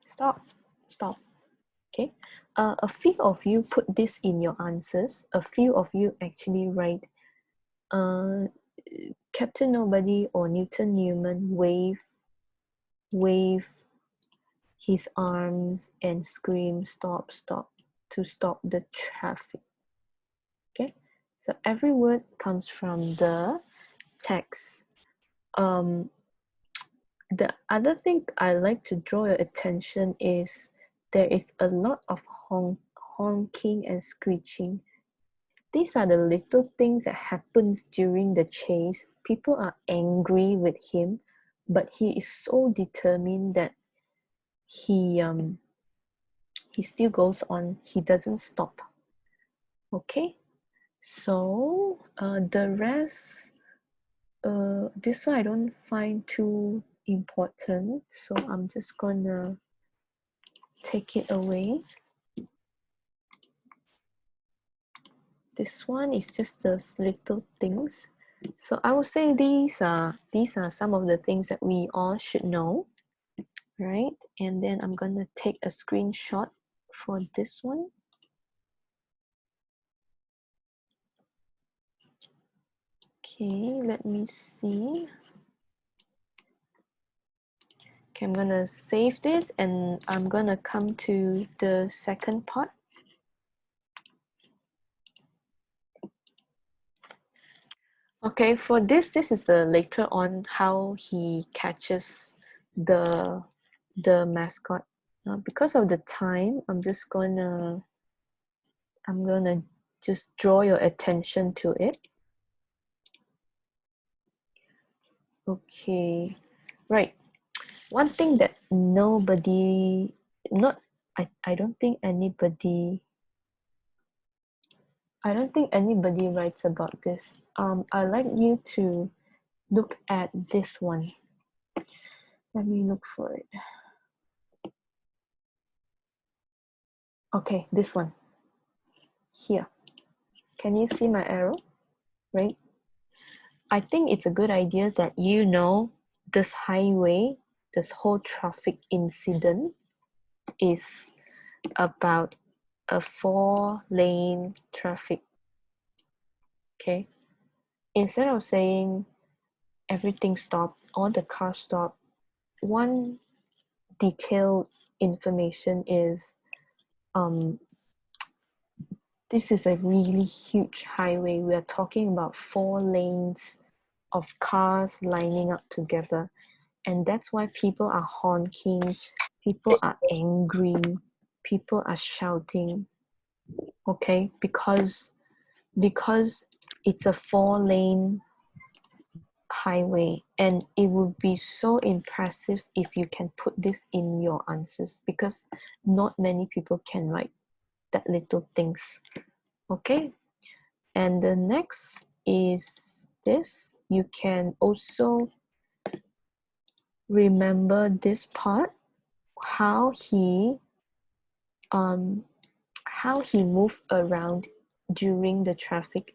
Stop. Okay. A few of you put this in your answers. A few of you actually write uh, Captain Nobody or Newton Newman wave his arms and scream stop to stop the traffic. Okay, so every word comes from the text. The other thing I like to draw your attention is there is a lot of honking and screeching. These are the little things that happens during the chase. People are angry with him, but he is so determined that he still goes on. He doesn't stop. Okay, so the rest, this one I don't find too important, so I'm just gonna take it away. This one is just those little things. So I would say these are some of the things that we all should know, right? And then I'm gonna take a screenshot for this one. Okay, let me see. Okay, I'm gonna save this and I'm gonna come to the second part. Okay, for this is the later on how he catches the mascot. Because of the time, I'm gonna just draw your attention to it. Okay, right. One thing that nobody, not I don't think anybody writes about this. I'd like you to look at this one. Let me look for it. Okay, this one. Here. Can you see my arrow? Right? I think it's a good idea that you know this highway, this whole traffic incident is about a 4-lane traffic. Okay? Instead of saying everything stopped, all the cars stopped, one detailed information is this is a really huge highway. We are talking about 4 lanes of cars lining up together. And that's why people are honking, people are angry, people are shouting. Okay? Because it's a 4-lane highway, and it would be so impressive if you can put this in your answers, because not many people can write that little things. Okay, and the next is this. You can also remember this part, how he moved around during the traffic.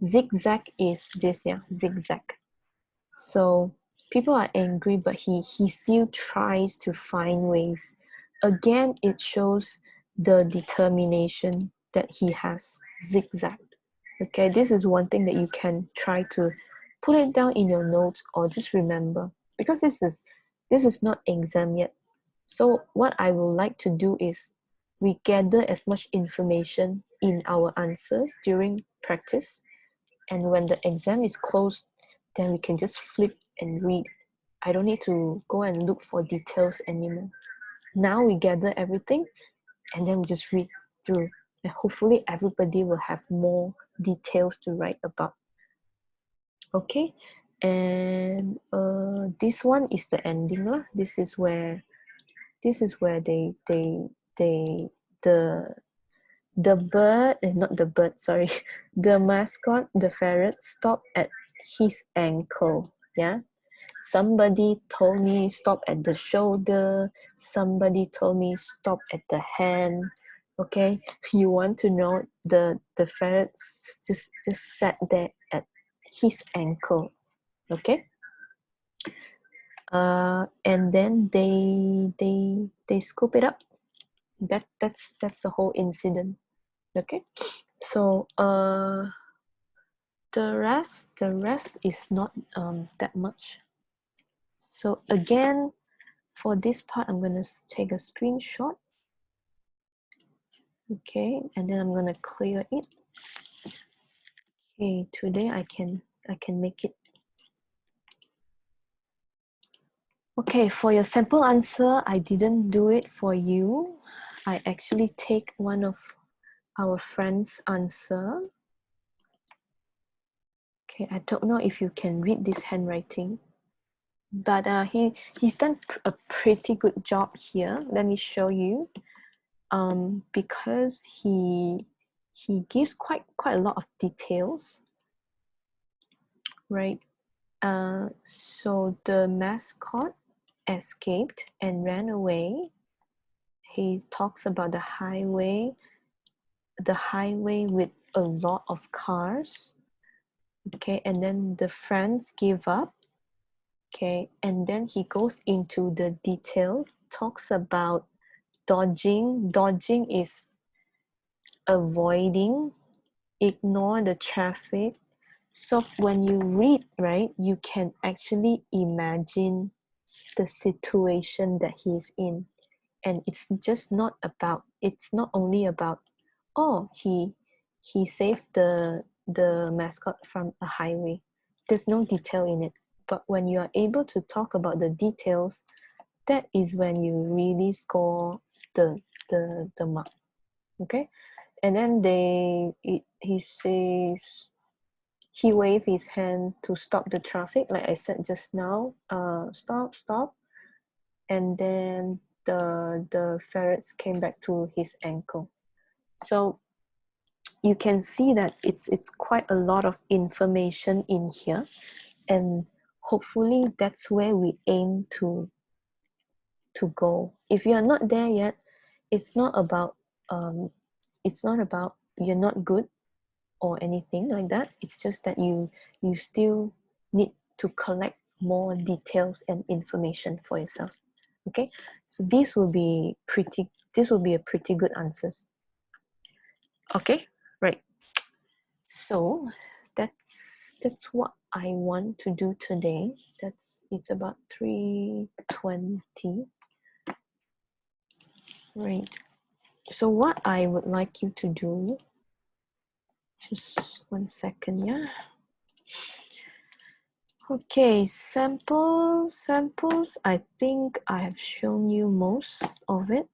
Zigzag is this, yeah, zigzag. So people are angry, but he still tries to find ways. Again, it shows the determination that he has. Zigzag. Okay, this is one thing that you can try to put it down in your notes or just remember, because this is not exam yet. So what I would like to do is we gather as much information in our answers during practice, and when the exam is closed, then we can just flip and read. I don't need to go and look for details anymore. Now we gather everything and then we just read through, and hopefully everybody will have more details to write about. Okay, and this one is the ending lah. This is where they the bird, not the bird, sorry, the mascot, the ferret, stopped at his ankle. Yeah, somebody told me stop at the shoulder, somebody told me stop at the hand. Okay, you want to know, the ferret just sat there at his ankle. Okay, and then they scoop it up. That's the whole incident. Okay, so the rest is not that much. So again, for this part, I'm gonna take a screenshot. Okay, and then I'm gonna clear it. Okay, today I can make it. Okay, for your sample answer, I didn't do it for you. I actually take one of our friend's answer. Okay, I don't know if you can read this handwriting, but he's done a pretty good job here. Let me show you. Because he gives quite a lot of details, right? So the mascot escaped and ran away. He talks about the highway with a lot of cars. Okay, and then the friends give up. Okay, and then he goes into the detail, talks about dodging. Dodging is avoiding, ignore the traffic. So when you read, right, you can actually imagine the situation that he's in. And it's not only about, oh, he saved the mascot from a highway. There's no detail in it. But when you are able to talk about the details, that is when you really score the mark. Okay? And then he says, he waved his hand to stop the traffic, like I said just now. Stop. And then the ferrets came back to his ankle. So you can see that it's quite a lot of information in here, and hopefully that's where we aim to go. If you are not there yet, it's not about you're not good or anything like that. It's just that you still need to collect more details and information for yourself. Okay, so this will be a pretty good answers. Okay, right. So that's what I want to do today. It's about 3:20. Right. So what I would like you to do, just 1 second, yeah. Okay, samples. I think I have shown you most of it.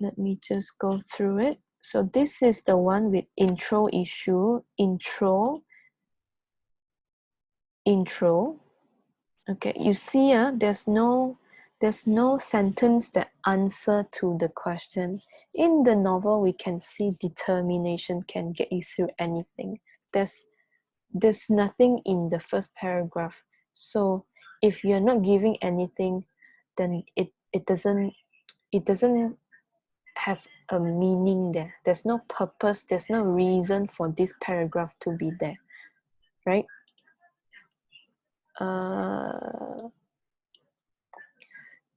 Let me just go through it. So this is the one with intro issue, intro. Okay, you see, there's no sentence that answer to the question. In the novel, we can see determination can get you through anything. There's nothing in the first paragraph. So if you're not giving anything, then it doesn't have a meaning there. There's no purpose, there's no reason for this paragraph to be there, right?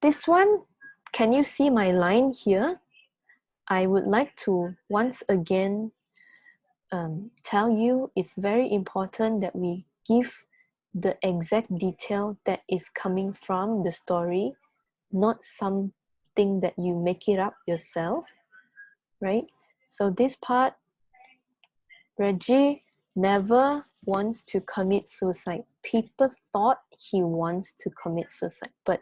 This one, can you see my line here? I would like to once again tell you it's very important that we give the exact detail that is coming from the story, not something that you make it up yourself. right? So this part, Reggie never wants to commit suicide. People thought he wants to commit suicide, but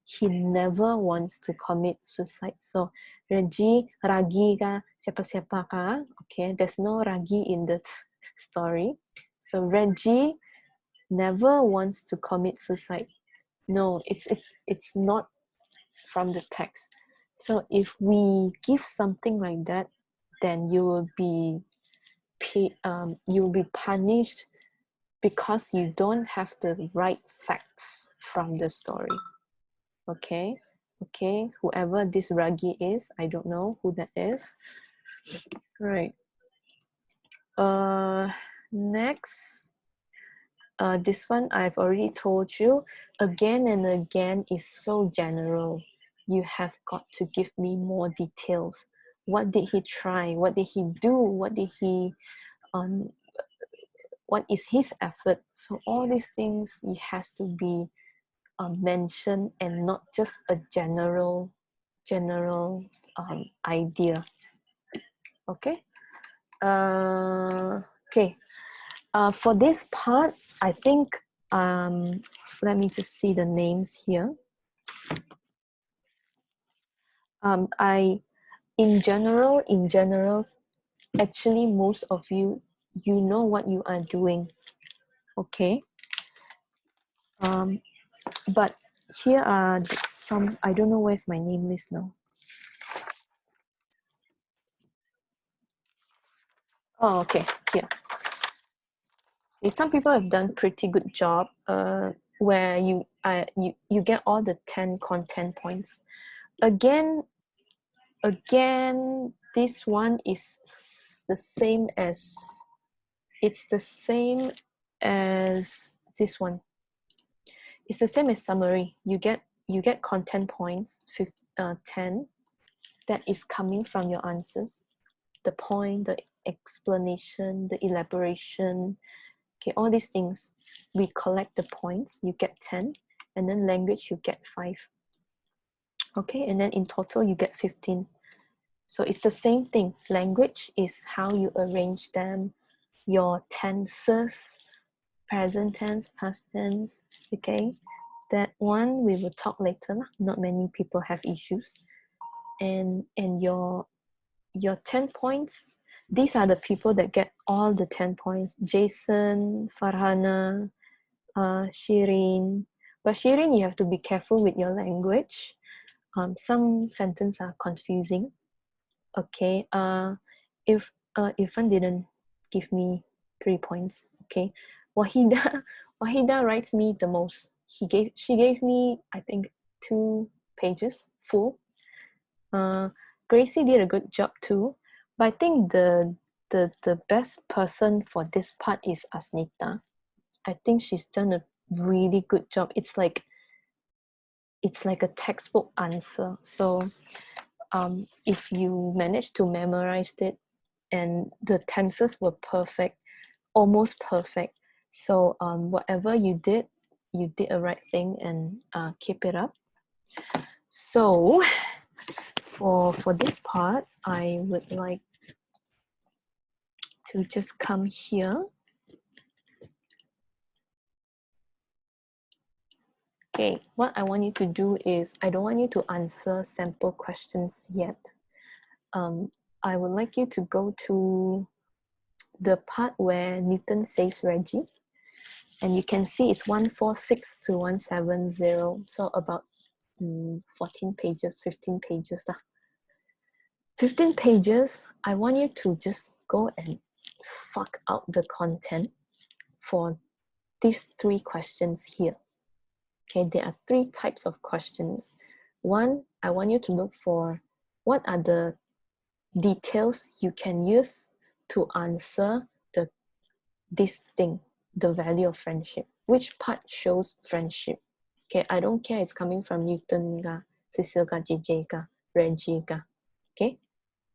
he never wants to commit suicide. So Reggie ragi ka siapa-siapa ka? Okay, there's no ragi in the story. So Reggie never wants to commit suicide. No, it's not from the text. So if we give something like that, then you will be punished because you don't have the right facts from the story. Okay, whoever this Ragi is, I don't know who that is. Right. Next, this one I've already told you. Again and again is so general. You have got to give me more details. What did he try? What did he do? What is his effort? So all these things, it has to be mentioned and not just a general idea. Okay. Okay. For this part, I think let me just see the names here. In general, actually most of you know what you are doing. Okay. But here are some, I don't know where's my name list now. Oh, okay, here. Okay, some people have done pretty good job where you get all the 10 content points. Again, this one is the same as, it's the same as this one. It's the same as summary. You get content points, 10, that is coming from your answers. The point, the explanation, the elaboration, okay, all these things, we collect the points, you get 10, and then language, you get 5. Okay, and then in total, you get 15. So it's the same thing. Language is how you arrange them, your tenses, present tense, past tense, okay? That one we will talk later. Not many people have issues. And your 10 points, these are the people that get all the 10 points. Jason, Farhana, Shirin. But Shirin, you have to be careful with your language. Some sentences are confusing. Okay. If Irfan didn't give me 3 points. Okay. Wahida writes me the most. She gave me, I think, 2 pages full. Gracie did a good job too, but I think the best person for this part is Asnita. I think she's done a really good job. It's like a textbook answer. So if you manage to memorize it, and the tenses were perfect, almost perfect. So whatever you did a right thing, and keep it up. So for this part, I would like to just come here. Okay, what I want you to do is, I don't want you to answer sample questions yet. I would like you to go to the part where Newton saves Reggie. And you can see it's 146 to 170. So about 14 pages, 15 pages. 15 pages, I want you to just go and suck out the content for these 3 questions here. Okay, there are 3 types of questions. One, I want you to look for what are the details you can use to answer this thing, the value of friendship. Which part shows friendship? Okay, I don't care it's coming from Newton ka, Cecil ka, JJ ka, Reggie ka. Okay,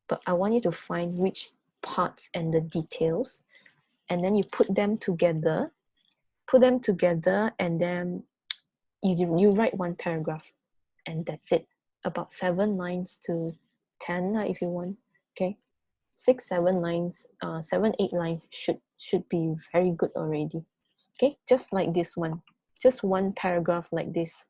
but I want you to find which parts and the details, and then you put them together, and then you write 1 paragraph, and that's it. About 7 lines to 10 if you want. Okay, 6, 7 lines, 7, 8 lines should be very good already. Okay, just like this one, just one paragraph like this.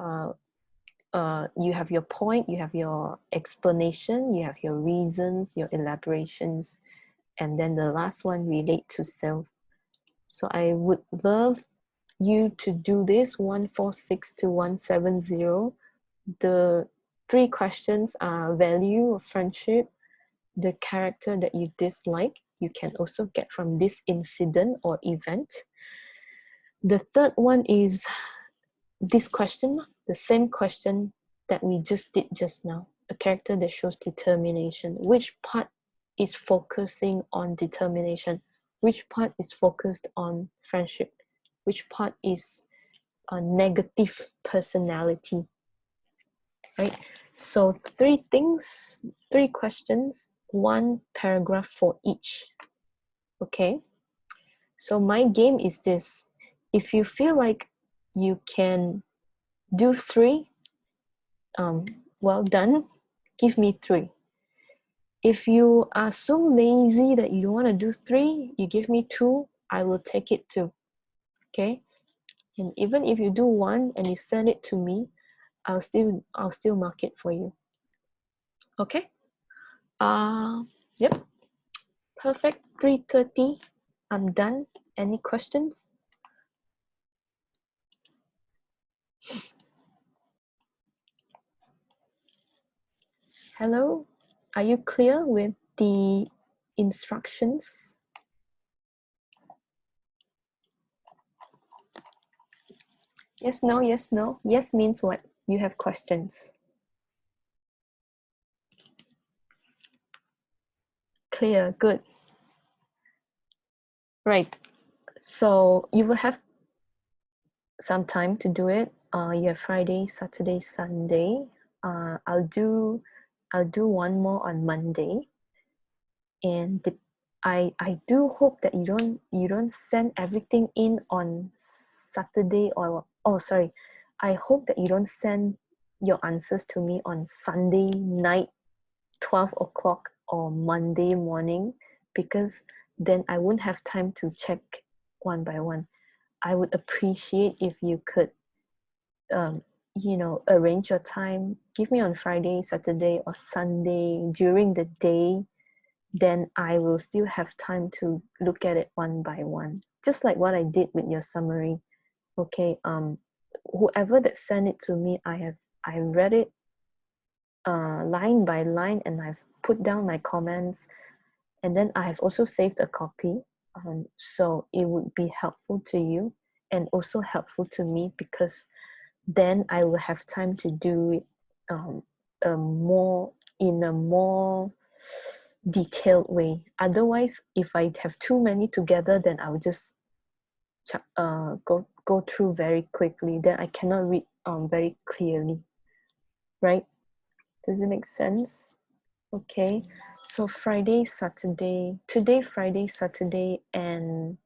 You have your point, you have your explanation, you have your reasons, your elaborations, and then the last one, relate to self. So I would love you to do this 146 to 170. The 3 questions are value of friendship, the character that you dislike, you can also get from this incident or event. The third one is this question, the same question that we just did just now, a character that shows determination. Which part is focusing on determination? Which part is focused on friendship? Which part is a negative personality? Right? So 3 things, 3 questions, 1 paragraph for each. Okay? So my game is this. If you feel like you can do 3, well done, give me 3. If you are so lazy that you don't want to do 3, you give me 2, I will take it too. Okay? And even if you do 1 and you send it to me, I'll still mark it for you. Okay? Yep. Perfect. 3:30. I'm done. Any questions? Hello? Are you clear with the instructions? Yes, no, yes, no. Yes means what? You have questions. Clear, good. Right. So you will have some time to do it. You have Friday, Saturday, Sunday. I'll do 1 more on Monday. And I do hope that you don't send everything in on Saturday, or sorry, I hope that you don't send your answers to me on Sunday night 12 o'clock or Monday morning, because then I won't have time to check one by one. I would appreciate if you could arrange your time, give me on Friday, Saturday, or Sunday during the day. Then I will still have time to look at it one by one, just like what I did with your summary. Okay, whoever that sent it to me, I read it line by line, and I've put down my comments, and then I have also saved a copy, so it would be helpful to you and also helpful to me, because then I will have time to do it in a more detailed way. Otherwise, if I have too many together, then I will just go through very quickly. Then I cannot read very clearly, right? Does it make sense? Okay, so Friday, Saturday, today, Friday, Saturday, and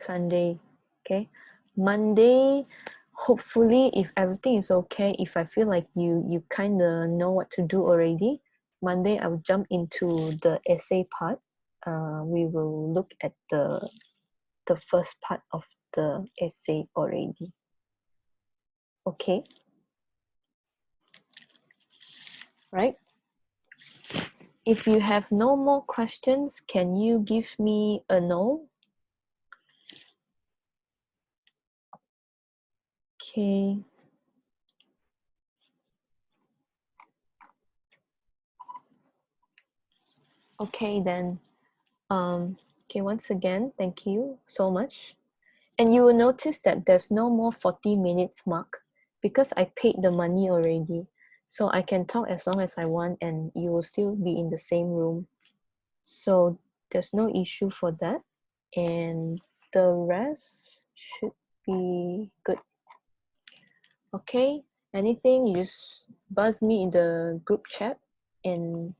Sunday. Okay, Monday, hopefully, if everything is okay, if I feel like you kind of know what to do already, Monday I will jump into the essay part. We will look at the first part of the essay already. Okay, right? If you have no more questions, can you give me a no? Okay. Okay, then. Okay, once again, thank you so much. And you will notice that there's no more 40 minutes mark, because I paid the money already. So I can talk as long as I want, and you will still be in the same room. So there's no issue for that. And the rest should be good. Okay, anything, you just buzz me in the group chat, and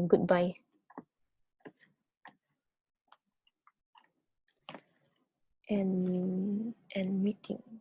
goodbye. And meeting.